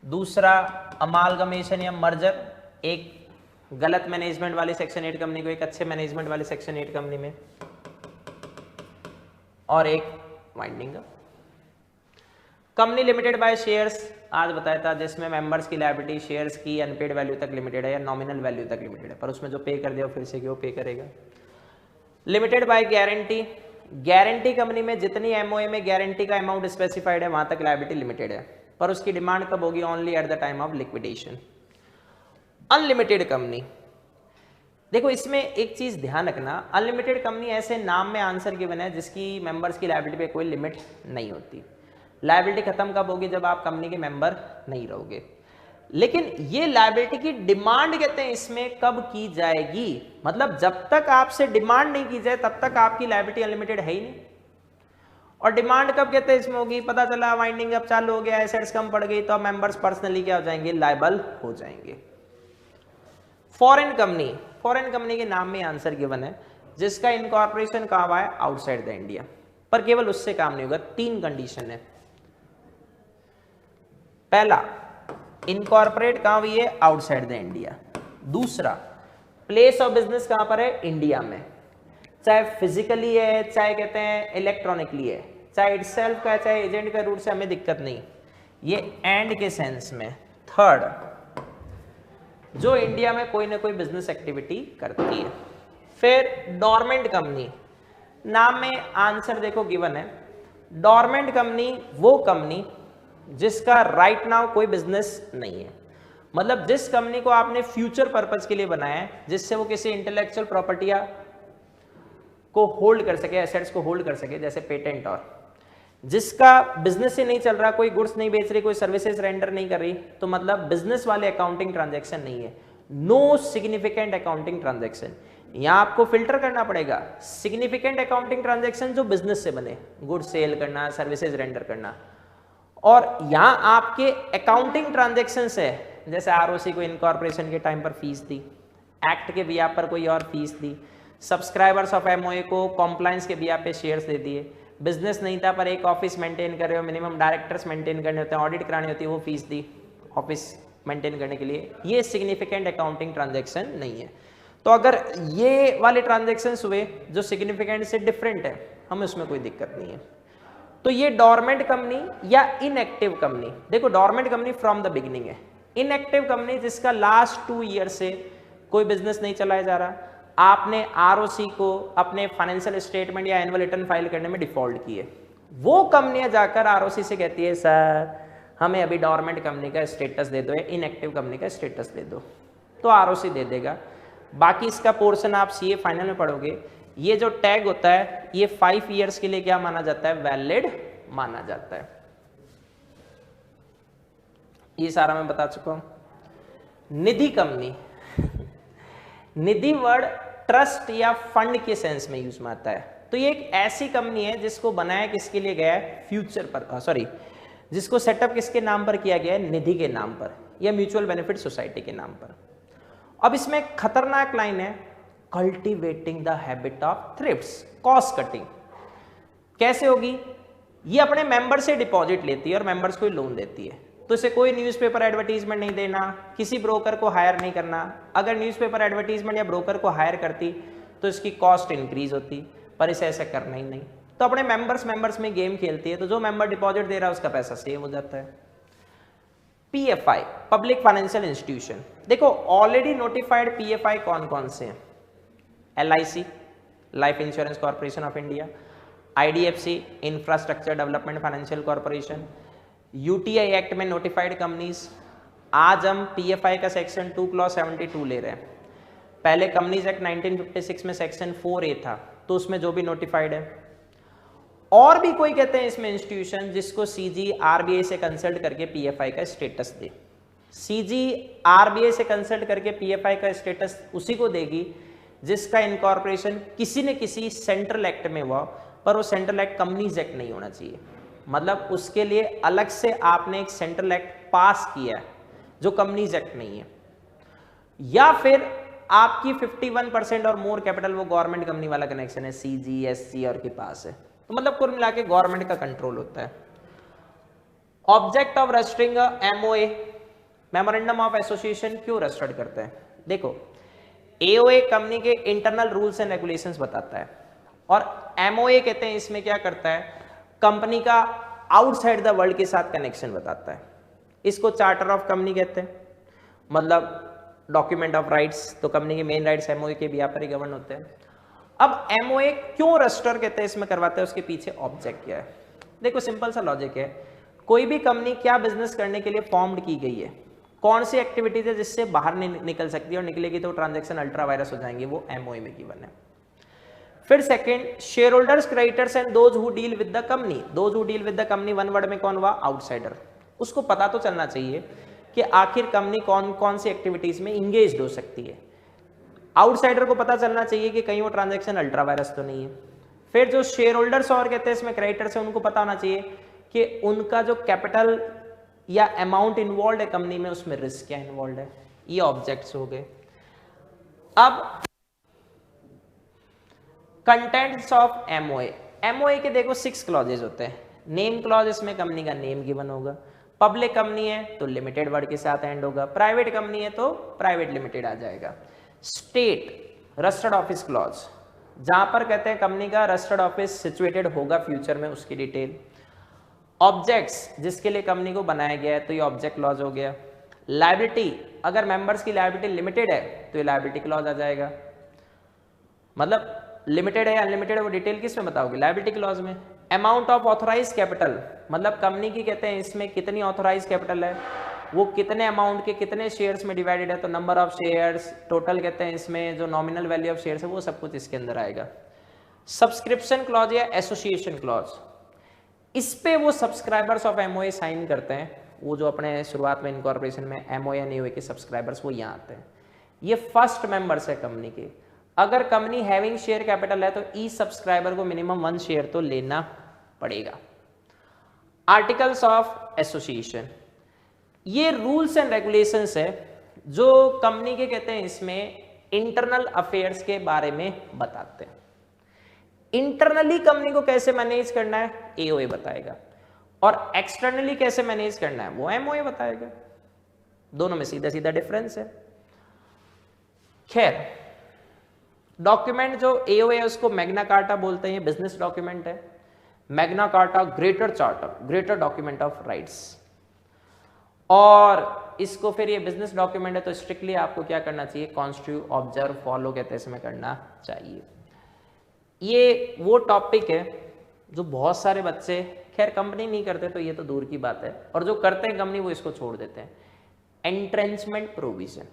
दूसरा अमालगमेशन या मर्जर, एक गलत मैनेजमेंट वाली सेक्शन 8 कंपनी को एक अच्छे मैनेजमेंट वाली सेक्शन 8 कंपनी में, और एक winding up. Company limited by shares आज बताया था, जिसमें मेंबर्स की लायबिलिटी शेयर्स की अनपेड वैल्यू तक लिमिटेड है या नॉमिनल वैल्यू तक लिमिटेड है, पर उसमें जो पे कर दिया फिर से क्यों पे करेगा। Limited by guarantee, guarantee company में जितनी एमओए में गारंटी का अमाउंट स्पेसिफाइड है वहां तक लायबिलिटी लिमिटेड है, पर उसकी डिमांड कब होगी, only at the time of liquidation. Unlimited company, देखो इसमें एक चीज ध्यान रखना, अनलिमिटेड कंपनी ऐसे नाम में आंसर गिवन है जिसकी मेंबर्स की लायबिलिटी पे कोई लिमिट नहीं होती। लायबिलिटी खत्म कब होगी? जब आप कंपनी के मेंबर नहीं रहोगे। लेकिन ये लायबिलिटी की डिमांड कहते हैं इसमें कब की जाएगी? मतलब जब तक आपसे डिमांड नहीं की जाए तब तक आपकी लायबिलिटी अनलिमिटेड है ही नहीं। और डिमांड कब कहते हैं इसमें होगी? पता चला वाइंडिंग अप चालू हो गया, एसेट्स कम पड़ गई, तो अब मेंबर्स पर्सनली क्या हो जाएंगे? लायबल हो जाएंगे। फॉरेन कंपनी, फॉरेन कंपनी के नाम में आंसर गिवन है जिसका इनकॉर्पोरेशन कहाँ हुआ है? Outside the India. पर केवल उससे काम नहीं होगा, 3 कंडीशन है। पहला, इनकॉर्पोरेट कहाँ हुई है? Outside the India. दूसरा, प्लेस ऑफ बिजनेस कहाँ पर है? इंडिया में, चाहे फिजिकली है, चाहे कहते हैं इलेक्ट्रॉनिकली है, चाहे इटसेल्फ का है, चाहे एजेंट का रूट से, हमें दिक्कत नहीं, ये एंड के सेंस में। थर्ड, जो इंडिया में कोई ना कोई बिजनेस एक्टिविटी करती है। फिर डोरमेंट कंपनी, नाम में आंसर देखो गिवन है। डोरमेंट कंपनी वो कंपनी जिसका राइट नाउ कोई बिजनेस नहीं है, मतलब जिस कंपनी को आपने फ्यूचर पर्पज के लिए बनाया है, जिससे वो किसी इंटेलेक्चुअल प्रॉपर्टी को होल्ड कर सके, एसेट्स को होल्ड कर सके, जैसे पेटेंट, और जिसका बिजनेस ही नहीं चल रहा, कोई गुड्स नहीं बेच रही, कोई सर्विसेज रेंडर नहीं कर रही, तो मतलब बिजनेस वाले अकाउंटिंग ट्रांजैक्शन नहीं है। No significant accounting transaction. यहां आपको फिल्टर करना पड़ेगा, सिग्निफिकेंट अकाउंटिंग ट्रांजैक्शन जो बिजनेस से बने, गुड सेल करना, सर्विसेज रेंडर करना। और यहां आपके अकाउंटिंग ट्रांजैक्शन है, जैसे आरओसी को इनकॉर्पोरेशन के टाइम पर फीस दी, एक्ट के बिया पर कोई और fees the, subscribers of MOA को कॉम्प्लायंस के बिया पे शेयर्स दे दिए, बिजनेस नहीं था पर एक ऑफिस मेंटेन कर रहे हो, मिनिमम डायरेक्टर्स मेंटेन करने होते हैं, ऑडिट करानी होती है, वो फीस दी ऑफिस मेंटेन करने के लिए। ये सिग्निफिकेंट अकाउंटिंग ट्रांजैक्शन नहीं है। तो अगर ये वाले ट्रांजैक्शन हुए जो सिग्निफिकेंट से डिफरेंट है, हमें उसमें कोई दिक्कत नहीं है। तो ये डोरमेंट कंपनी या इनएक्टिव कंपनी, देखो dormant company from the beginning है, इनएक्टिव कंपनी जिसका लास्ट 2 ईयर से कोई बिजनेस नहीं चलाया जा रहा, आपने आरओसी को अपने फाइनेंशियल स्टेटमेंट या एनुअल रिटर्न फाइल करने में डिफॉल्ट किए, वो कंपनियां जाकर आरओसी से कहती है सर हमें अभी डोरमेंट कंपनी का स्टेटस दे दो या इनएक्टिव कंपनी का स्टेटस दे दो, तो आरओसी दे देगा। बाकी इसका पोर्शन आप सीए फाइनल में पढ़ोगे। ये जो टैग होता है ये 5 ईयर्स के लिए क्या माना जाता है? वैलिड माना जाता है। ये सारा मैं बता चुका हूं। निधि कंपनी, निधि वर्ड ट्रस्ट या फंड के सेंस में यूज में आता है। तो ये एक ऐसी कंपनी है जिसको बनाया किसके लिए गया है? फ्यूचर पर, जिसको सेटअप किसके नाम पर किया गया है? निधि के नाम पर या म्यूचुअल बेनिफिट सोसाइटी के नाम पर। अब इसमें खतरनाक लाइन है, cultivating the habit of thrifts, cost cutting. कैसे होगी? ये अपने मेंबर से डिपॉजिट लेती है और मेंबर्स को लोन देती है, तो इसे कोई न्यूज़पेपर एडवर्टीजमेंट नहीं देना, किसी ब्रोकर को हायर नहीं करना। अगर न्यूज़पेपर एडवर्टीजमेंट या ब्रोकर को हायर करती तो इसकी कॉस्ट इंक्रीज होती, पर इसे ऐसा करना ही नहीं। तो अपने मेंबर्स में गेम खेलती है, तो जो मेंबर डिपॉजिट दे रहा है उसका पैसा सेव हो जाता है। पीएफआई, पब्लिक फाइनेंशियल इंस्टीट्यूशन, देखो ऑलरेडी नोटिफाइड पीएफआई कौन कौन से हैं? LIC, life insurance corporation of India, IDFC, infrastructure development financial corporation, UTI act में नोटिफाइड कंपनीज। आज हम पीएफआई का सेक्शन 2 क्लॉज 72 ले रहे हैं। पहले कंपनीज एक्ट 1956 में सेक्शन 4A था, तो उसमें जो भी नोटिफाइड है। और भी कोई कहते हैं इसमें इंस्टीट्यूशन जिसको सीजी आरबीआई से कंसल्ट करके पीएफआई का स्टेटस दे। सीजी आरबीआई से कंसल्ट करके पीएफआई का स्टेटस उसी को देगी जिसका इनकॉर्पोरेशन किसी न किसी सेंट्रल एक्ट में हुआ, पर वो सेंट्रल एक्ट कंपनीज एक्ट नहीं होना चाहिए। मतलब उसके लिए अलग से आपने एक सेंट्रल एक्ट पास किया है जो कंपनीज एक्ट नहीं है, या फिर आपकी 51% और मोर कैपिटल वो गवर्नमेंट कंपनी वाला कनेक्शन है, सीजी एससी और के पास है, तो मतलब कुल मिला के गवर्नमेंट का कंट्रोल होता है। Object of registering MOA, memorandum of association, क्यों रजिस्टर्ड करते हैं? देखो एओए कंपनी के इंटरनल रूल्स एंड रेगुलेशंस बताता है, और एमओए कहते हैं इसमें क्या करता है? कंपनी का आउटसाइड द वर्ल्ड के साथ कनेक्शन बताता है। इसको चार्टर ऑफ कंपनी कहते हैं, मतलब डॉक्यूमेंट ऑफ राइट्स। तो कंपनी के मेन राइट्स एमओए के भी पर ही गवर्न होते हैं। अब एमओए क्यों रजिस्टर कहते हैं इसमें करवाते हैं, उसके पीछे ऑब्जेक्ट क्या है? देखो सिंपल सा लॉजिक है, कोई भी कंपनी क्या बिजनेस करने के लिए फॉर्म्ड की गई है, कौन सी एक्टिविटीज है जिससे बाहर नहीं निकल सकती और निकलेगी तो ट्रांजैक्शन अल्ट्रा वायरस हो जाएंगे, वो एमओए में गिवन है। फिर second, share holders, creditors and those who deal with the company. Those who deal with the company one word में कौन हुआ? आउटसाइडर। उसको पता तो चलना चाहिए कि आखिर कंपनी कौन कौन सी एक्टिविटीज में इंगेज हो सकती है। आउटसाइडर को पता चलना चाहिए कि कहीं वो ट्रांजैक्शन अल्ट्रा वायरस तो नहीं है। फिर जो शेयर होल्डर्स और कहते हैं इसमें क्रेडिटर्स है, उनको पता होना चाहिए कि उनका जो कैपिटल या अमाउंट इन्वॉल्व है कंपनी में, उसमें रिस्क क्या इन्वॉल्व है। ये ऑब्जेक्ट्स हो गए। अब कंटेंट्स ऑफ एमओए। एमओए के देखो 6 क्लॉजेज होते हैं। नेम क्लॉज, इसमें कंपनी का नेम गिवन होगा। पब्लिक कंपनी है तो लिमिटेड वर्ड के साथ एंड होगा। प्राइवेट कंपनी है तो प्राइवेट लिमिटेड आ जाएगा। स्टेट रजिस्टर्ड ऑफिस क्लॉज, जहां पर कहते हैं कंपनी का रजिस्टर्ड ऑफिस सिचुएटेड होगा फ्यूचर में, उसकी डिटेल। ऑब्जेक्ट्स, जिसके लिए कंपनी को बनाया गया है तो ये ऑब्जेक्ट क्लॉज हो गया। लायबिलिटी, अगर मेंबर्स की लायबिलिटी लिमिटेड है तो ये लायबिलिटी क्लॉज आ जाएगा। मतलब लिमिटेड है या अनलिमिटेड है वो डिटेल किस में बताओगे? लायबिलिटी क्लॉज में। अमाउंट ऑफ ऑथोराइज कैपिटल, मतलब कंपनी की कहते हैं इसमें कितनी ऑथोराइज कैपिटल है, वो कितने अमाउंट के कितने शेयर्स में डिवाइडेड है, तो नंबर ऑफ शेयर्स, टोटल कहते हैं इसमें जो नॉमिनल वैल्यू ऑफ शेयर्स है वो सब कुछ इसके अंदर आएगा। सब्सक्रिप्शन क्लॉज या एसोसिएशन क्लॉज, इस पे वो सब्सक्राइबर्स ऑफ एमओए साइन करते हैं। वो जो अपने शुरुआत में इनकॉर्पोरेशन में एमओए या नहीं हुए के सब्सक्राइबर्स वो यहाँ आते हैं। ये फर्स्ट मेंबर्स है कंपनी के। अगर कंपनी हैविंग शेयर कैपिटल है तो ईच सब्सक्राइबर को मिनिमम 1 शेयर तो लेना पड़ेगा। आर्टिकल्स ऑफ एसोसिएशन, ये रूल्स एंड रेगुलेशंस है जो कंपनी के कहते हैं इसमें इंटरनल अफेयर्स के बारे में बताते हैं। इंटरनली कंपनी को कैसे मैनेज करना है एओए बताएगा, और एक्सटर्नली कैसे मैनेज करना है वो एमओए बताएगा। दोनों में सीधा सीधा डिफरेंस है। खैर, डॉक्यूमेंट जो एओए है उसको मैग्ना कार्टा बोलते हैं। बिजनेस डॉक्यूमेंट है। Magna carta greater charter, greater document of rights. और इसको फिर ये बिजनेस डॉक्यूमेंट है तो स्ट्रिक्टली आपको क्या करना चाहिए? कॉन्स्टिट्यूट, ऑब्जर्व, फॉलो कहते हैं इसमें करना चाहिए। ये वो टॉपिक है जो बहुत सारे बच्चे, खैर कंपनी नहीं करते तो ये तो दूर की बात है, और जो करते हैं कंपनी वो इसको छोड़ देते हैं। एंट्रेंचमेंट प्रोविजन,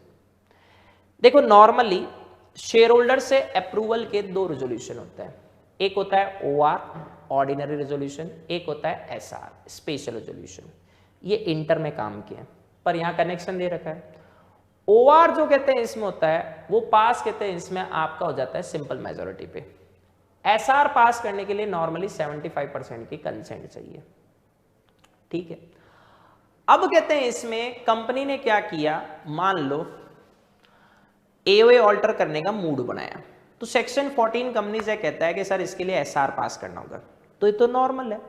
देखो नॉर्मली शेयर होल्डर से अप्रूवल के 2 रेजोल्यूशन होते हैं। एक होता है ओआर, ऑर्डिनरी रेजोल्यूशन, एक होता है एसआर, स्पेशल रेजोल्यूशन। ये इंटर में काम किए, पर यहाँ कनेक्शन दे रखा है। ओआर जो कहते हैं इसमें होता है वो पास कहते हैं इसमें आपका हो जाता है सिंपल मेजोरिटी पे। एसआर पास करने के लिए नॉर्मली 75% की कंसेंट चाहिए। ठीक है, अब कहते हैं इसमें कंपनी ने क्या किया, मान लो एओए ऑल्टर करने का मूड बनाया, तो सेक्शन 14 कंपनी से कहता है कि सर इसके लिए एसआर पास करना होगा, तो ये तो नॉर्मल है।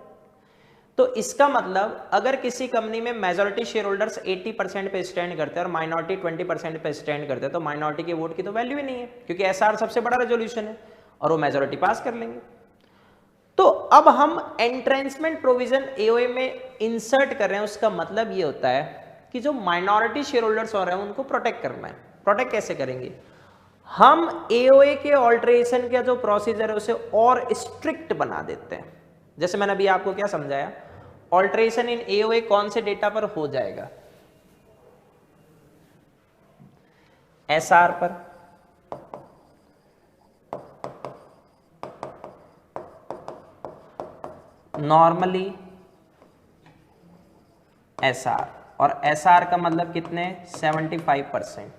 तो इसका मतलब अगर किसी कंपनी में मेजॉरिटी शेयर होल्डर्स 80% पे स्टैंड करते हैं और माइनॉरिटी 20% पे स्टैंड करते हैं, तो माइनॉरिटी के वोट की तो वैल्यू ही नहीं है, क्योंकि एसआर सबसे बड़ा रेजोल्यूशन है और वो मेजॉरिटी पास कर लेंगे। तो अब हम एंट्रेंसमेंट प्रोविजन एओए में इंसर्ट कर रहे हैं। उसका मतलब ये होता है कि जो माइनॉरिटी शेयर होल्डर्स हो रहे हैं उनको प्रोटेक्ट करना है। प्रोटेक्ट कैसे करेंगे? हम एओए के ऑल्टरेशन का जो प्रोसीजर है उसे और स्ट्रिक्ट बना देते हैं। जैसे मैंने अभी आपको क्या समझाया, ऑल्टरेशन इन एओए कौन से डेटा पर हो जाएगा? एसआर पर, नॉर्मली एसआर, और एसआर का मतलब कितने? 75%।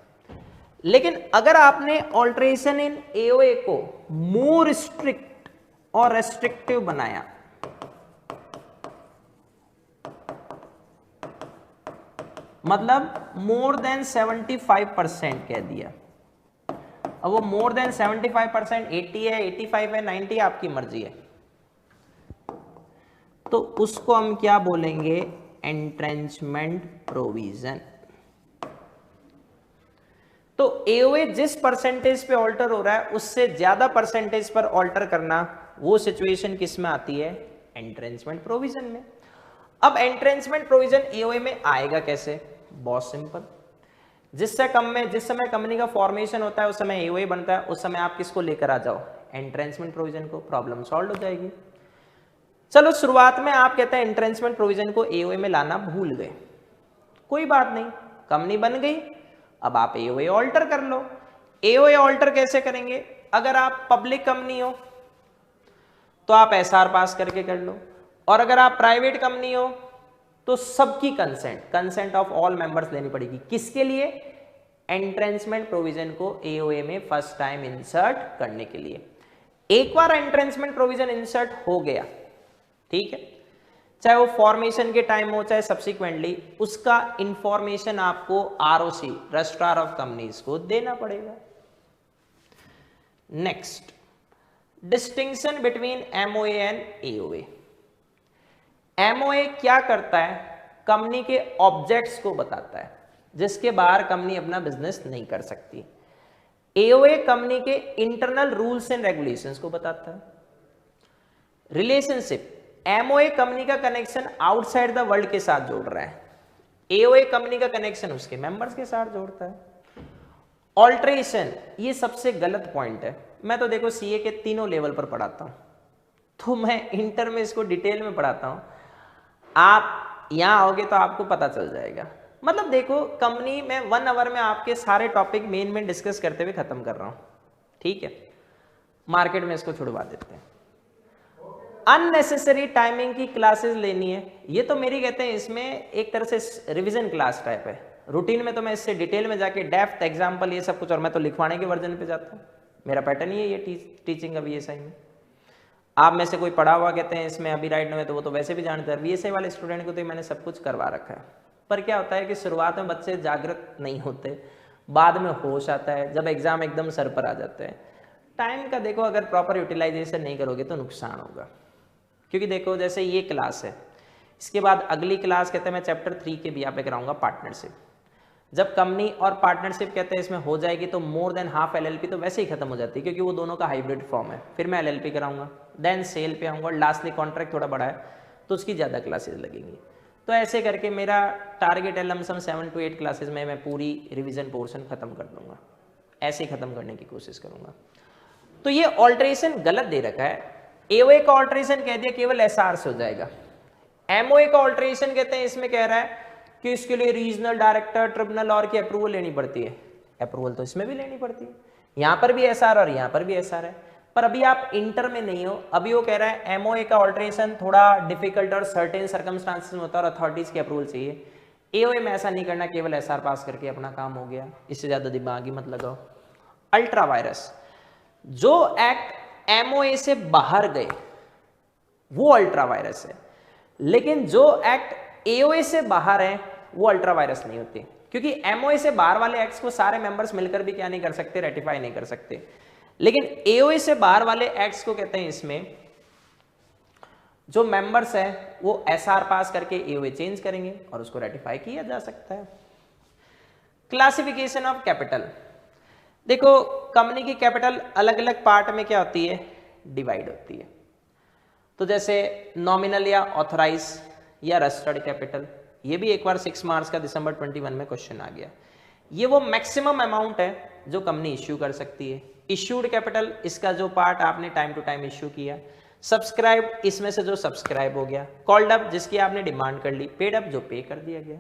लेकिन अगर आपने ऑल्टरेशन इन एओए को मोर स्ट्रिक्ट और रेस्ट्रिक्टिव बनाया, मतलब मोर देन 75% कह दिया, अब वो मोर देन 75% 80 है, 85 है, 90 है, आपकी मर्जी है, तो उसको हम क्या बोलेंगे? Entrenchment provision. तो एओए जिस परसेंटेज पे ऑल्टर हो रहा है उससे ज्यादा परसेंटेज पर ऑल्टर करना, वो सिचुएशन किस में आती है? एंट्रेंचमेंट प्रोविजन में। अब एंट्रेंचमेंट प्रोविजन एओए में आएगा कैसे? बहुत सिंपल, जिस समय कंपनी का फॉर्मेशन होता है उस समय एओए बनता है, उस समय आप किसको लेकर आ जाओ? एंट्रेंचमेंट प्रोविजन को। प्रॉब्लम सॉल्व हो जाएगी। चलो शुरुआत में आप कहते हैं एंट्रेंचमेंट प्रोविजन को एओए में लाना भूल गए, कोई बात नहीं, कंपनी बन गई, अब आप एओए ऑल्टर कर लो। एओए ऑल्टर कैसे करेंगे? अगर आप पब्लिक कंपनी हो तो आप एसआर पास करके कर लो, और अगर आप प्राइवेट कंपनी हो तो सबकी कंसेंट ऑफ ऑल मेंबर्स लेनी पड़ेगी। किसके लिए? एंट्रेंसमेंट प्रोविजन को एओए में फर्स्ट टाइम इंसर्ट करने के लिए। एक बार एंट्रेंसमेंट प्रोविजन इंसर्ट हो गया, ठीक है, चाहे वो फॉर्मेशन के टाइम हो चाहे सब्सिक्वेंटली, उसका इंफॉर्मेशन आपको आरओसी रजिस्ट्रार ऑफ कंपनीज को देना पड़ेगा। Next, distinction between MOA and AOA. MOA क्या करता है? कंपनी के ऑब्जेक्ट्स को बताता है जिसके बाहर कंपनी अपना बिजनेस नहीं कर सकती। एओए कंपनी के इंटरनल रूल्स एंड रेगुलेशंस को बताता है। रिलेशनशिप, एमओए कंपनी का कनेक्शन आउटसाइड द वर्ल्ड के साथ जोड़ रहा है, एओए कंपनी का कनेक्शन उसके मेंबर्स के साथ जोड़ता है। ऑल्ट्रेशन, ये सबसे गलत पॉइंट है। मैं तो देखो सीए के तीनों लेवल पर पढ़ाता हूं, तो मैं इंटर में इसको डिटेल में पढ़ाता हूं। आप यहां आओगे तो आपको पता चल जाएगा। मतलब देखो, कंपनी में 1 आवर में आपके सारे टॉपिक मेन डिस्कस करते हुए खत्म कर रहा हूं, ठीक है। मार्केट में इसको छुड़वा देते हैं। अननेसेसरी टाइमिंग की क्लासेस लेनी है, ये तो मेरी कहते हैं इसमें एक तरह से रिवीजन क्लास टाइप है। रूटीन में तो मैं इससे डिटेल में जाके डेप्थ एग्जांपल ये सब कुछ, और मैं तो लिखवाने के वर्जन पे जाता हूँ। मेरा पैटर्न ही है ये टीचिंग का वीएसआई में। आप में से कोई पढ़ा हुआ कहते हैं इसमें अभी राइट में, तो वो तो वैसे भी जानते हैं। वीएसआई वाले स्टूडेंट को तो मैंने सब कुछ करवा रखा है। पर क्या होता है कि शुरुआत में बच्चे जागृत नहीं होते, बाद में होश आता है जब एग्जाम एकदम सर पर आ जाते हैं। टाइम का देखो, अगर प्रॉपर यूटिलाइजेशन नहीं करोगे तो नुकसान होगा। क्योंकि देखो जैसे ये क्लास है, इसके बाद अगली क्लास कहते हैं मैं चैप्टर 3 के भी यहाँ पे कराऊंगा पार्टनरशिप। जब कंपनी और पार्टनरशिप कहते हैं इसमें हो जाएगी तो मोर देन हाफ एलएलपी तो वैसे ही खत्म हो जाती है, क्योंकि वो दोनों का हाइब्रिड फॉर्म है। फिर मैं एलएलपी कराऊंगा, देन सेल पे आऊँगा, और लास्टली कॉन्ट्रैक्ट थोड़ा बड़ा है तो उसकी ज़्यादा क्लासेज लगेंगी। तो ऐसे करके मेरा टारगेट है लमसम 7 to 8 क्लासेज में मैं पूरी रिविजन पोर्शन खत्म कर दूंगा। ऐसे ही खत्म करने की कोशिश करूंगा। तो ये ऑल्ट्रेशन गलत दे रखा है। एओए का ऑल्ट्रेशन कह दिया केवल एसआर से हो जाएगा। एमओए का ऑल्ट्रेशन कहते हैं इसमें कह रहा है कि इसके लिए रीजनल डायरेक्टर, ट्रिब्यूनल और की अप्रूवल लेनी पड़ती है। अप्रूवल तो इसमें भी लेनी पड़ती है, यहां पर भी एसआर और यहां पर भी एसआर है। पर अभी आप इंटर में नहीं हो, अभी वो कह रहा है एमओए का ऑल्ट्रेशन थोड़ा डिफिकल्ट और सर्टेन सर्कमस्टांसेस में होता है और अथॉरिटीज की अप्रूवल चाहिए। एओए में ऐसा नहीं करना, केवल एसआर पास करके अपना काम हो गया, इससे ज्यादा दिमाग ही मत लगाओ। अल्ट्रा वायरस, जो एक्ट एमओए से बाहर गए वो अल्ट्रा वायरस है, लेकिन जो एक्ट एओए से बाहर है वो अल्ट्रा वायरस नहीं होती, क्योंकि एमओए से बाहर वाले एक्ट्स को सारे मेंबर्स मिलकर भी क्या नहीं कर सकते, रेटिफाई नहीं कर सकते। लेकिन एओए से बाहर वाले एक्ट्स को कहते हैं इसमें जो मेंबर्स हैं वो एसआर पास करके एओए चेंज करेंगे और उसको रेटिफाई किया जा सकता है। क्लासिफिकेशन ऑफ कैपिटल, देखो कंपनी की कैपिटल अलग अलग पार्ट में क्या होती है, डिवाइड होती है। तो जैसे नॉमिनल या ऑथराइज या रजिस्टर्ड कैपिटल, ये भी एक बार 6 मार्च का दिसंबर 21 में क्वेश्चन आ गया। ये वो मैक्सिमम अमाउंट है जो कंपनी इश्यू कर सकती है। इश्यूड कैपिटल, इसका जो पार्ट आपने टाइम टू टाइम इश्यू किया। सब्सक्राइब, इसमें से जो सब्सक्राइब हो गया। कॉल्ड अप, जिसकी आपने डिमांड कर ली। पेड अप, जो पे कर दिया गया।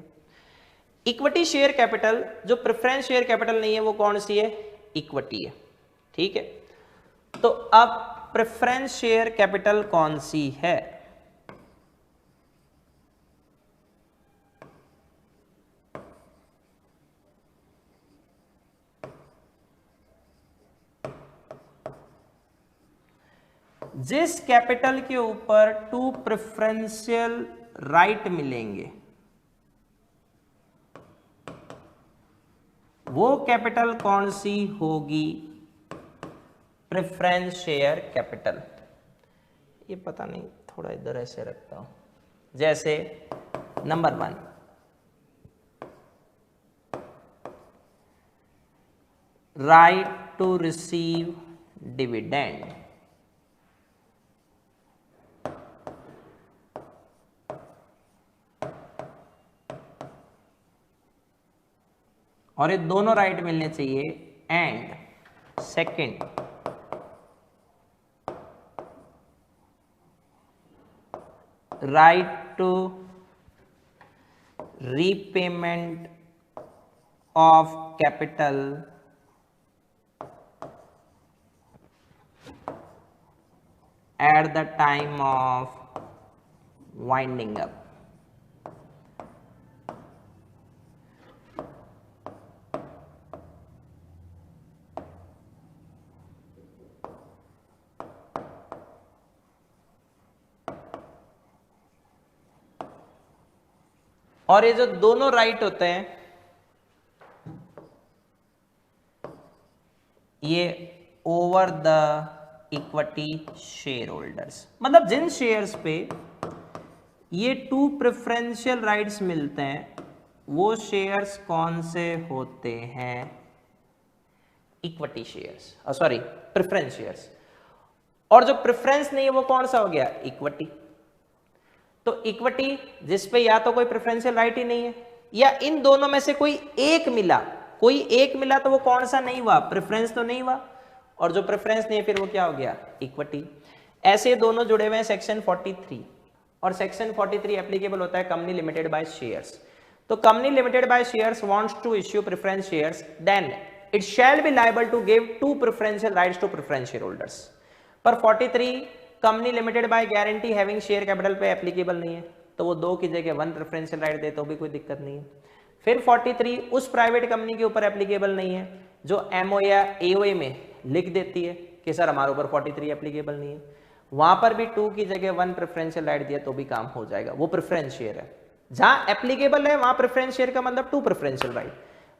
इक्विटी शेयर कैपिटल, जो प्रेफरेंस शेयर कैपिटल नहीं है वो कौन सी है, इक्विटी है, ठीक है। तो अब प्रेफरेंस शेयर कैपिटल कौन सी है, जिस कैपिटल के ऊपर 2 प्रेफरेंशियल राइट मिलेंगे वो कैपिटल कौन सी होगी, प्रेफरेंस शेयर कैपिटल। ये पता नहीं, थोड़ा इधर ऐसे रखता हूं। जैसे number 1, right to receive dividend, और ये दोनों राइट मिलने चाहिए। And second, right to repayment of capital at the time of winding up. और ये जो दोनों राइट होते हैं ये over the equity share holders, मतलब जिन शेयर्स पे ये 2 प्रेफरेंशियल राइट्स मिलते हैं वो शेयर्स कौन से होते हैं? Equity shares, sorry preference shares. और जो प्रेफरेंस नहीं है वो कौन सा हो गया? इक्विटी। तो इक्विटी जिसपे या तो कोई प्रेफरेंशियल राइट ही नहीं है या इन दोनों में से कोई एक मिला तो वो कौन सा नहीं हुआ? प्रेफरेंस तो नहीं हुआ। और जो प्रेफरेंस नहीं है फिर वो क्या हो गया? इक्विटी। ऐसे दोनों जुड़े हुए हैं सेक्शन 43 और सेक्शन 43 एप्लीकेबल होता है कंपनी लिमिटेड बाय शेयर्स। तो company limited by shares wants to issue preference shares then it shall be liable to give 2 preferential rights to preference share holders. पर 43 company limited by guarantee having share capital पे applicable नहीं है, तो वो 2 की जगह 1 preferential right they तो भी कोई दिक्कत नहीं है। फिर 43 उस प्राइवेट कंपनी के ऊपर एप्लीकेबल नहीं है जो एमओ या एओए में लिख देती है कि सर हमारे ऊपर 43 एप्लीकेबल नहीं है, वहां पर भी 2 की जगह 1 प्रेफरेंशियल राइट दिया तो भी काम हो जाएगा, वो प्रेफरेंस शेयर है। जहां एप्लीकेबल है वहां प्रेफरेंस शेयर का मतलब 2 प्रेफरेंशियल राइट,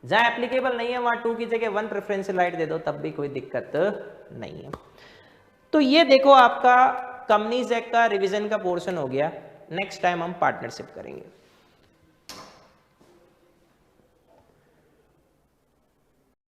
जहां एप्लीकेबल नहीं है वहां 2 की जगह 1 प्रेफरेंशियल राइट दे दो तब भी कोई दिक्कत नहीं है। तो ये देखो आपका कंपनीज एक्ट का रिवीजन का पोर्शन हो गया। नेक्स्ट टाइम हम पार्टनरशिप करेंगे।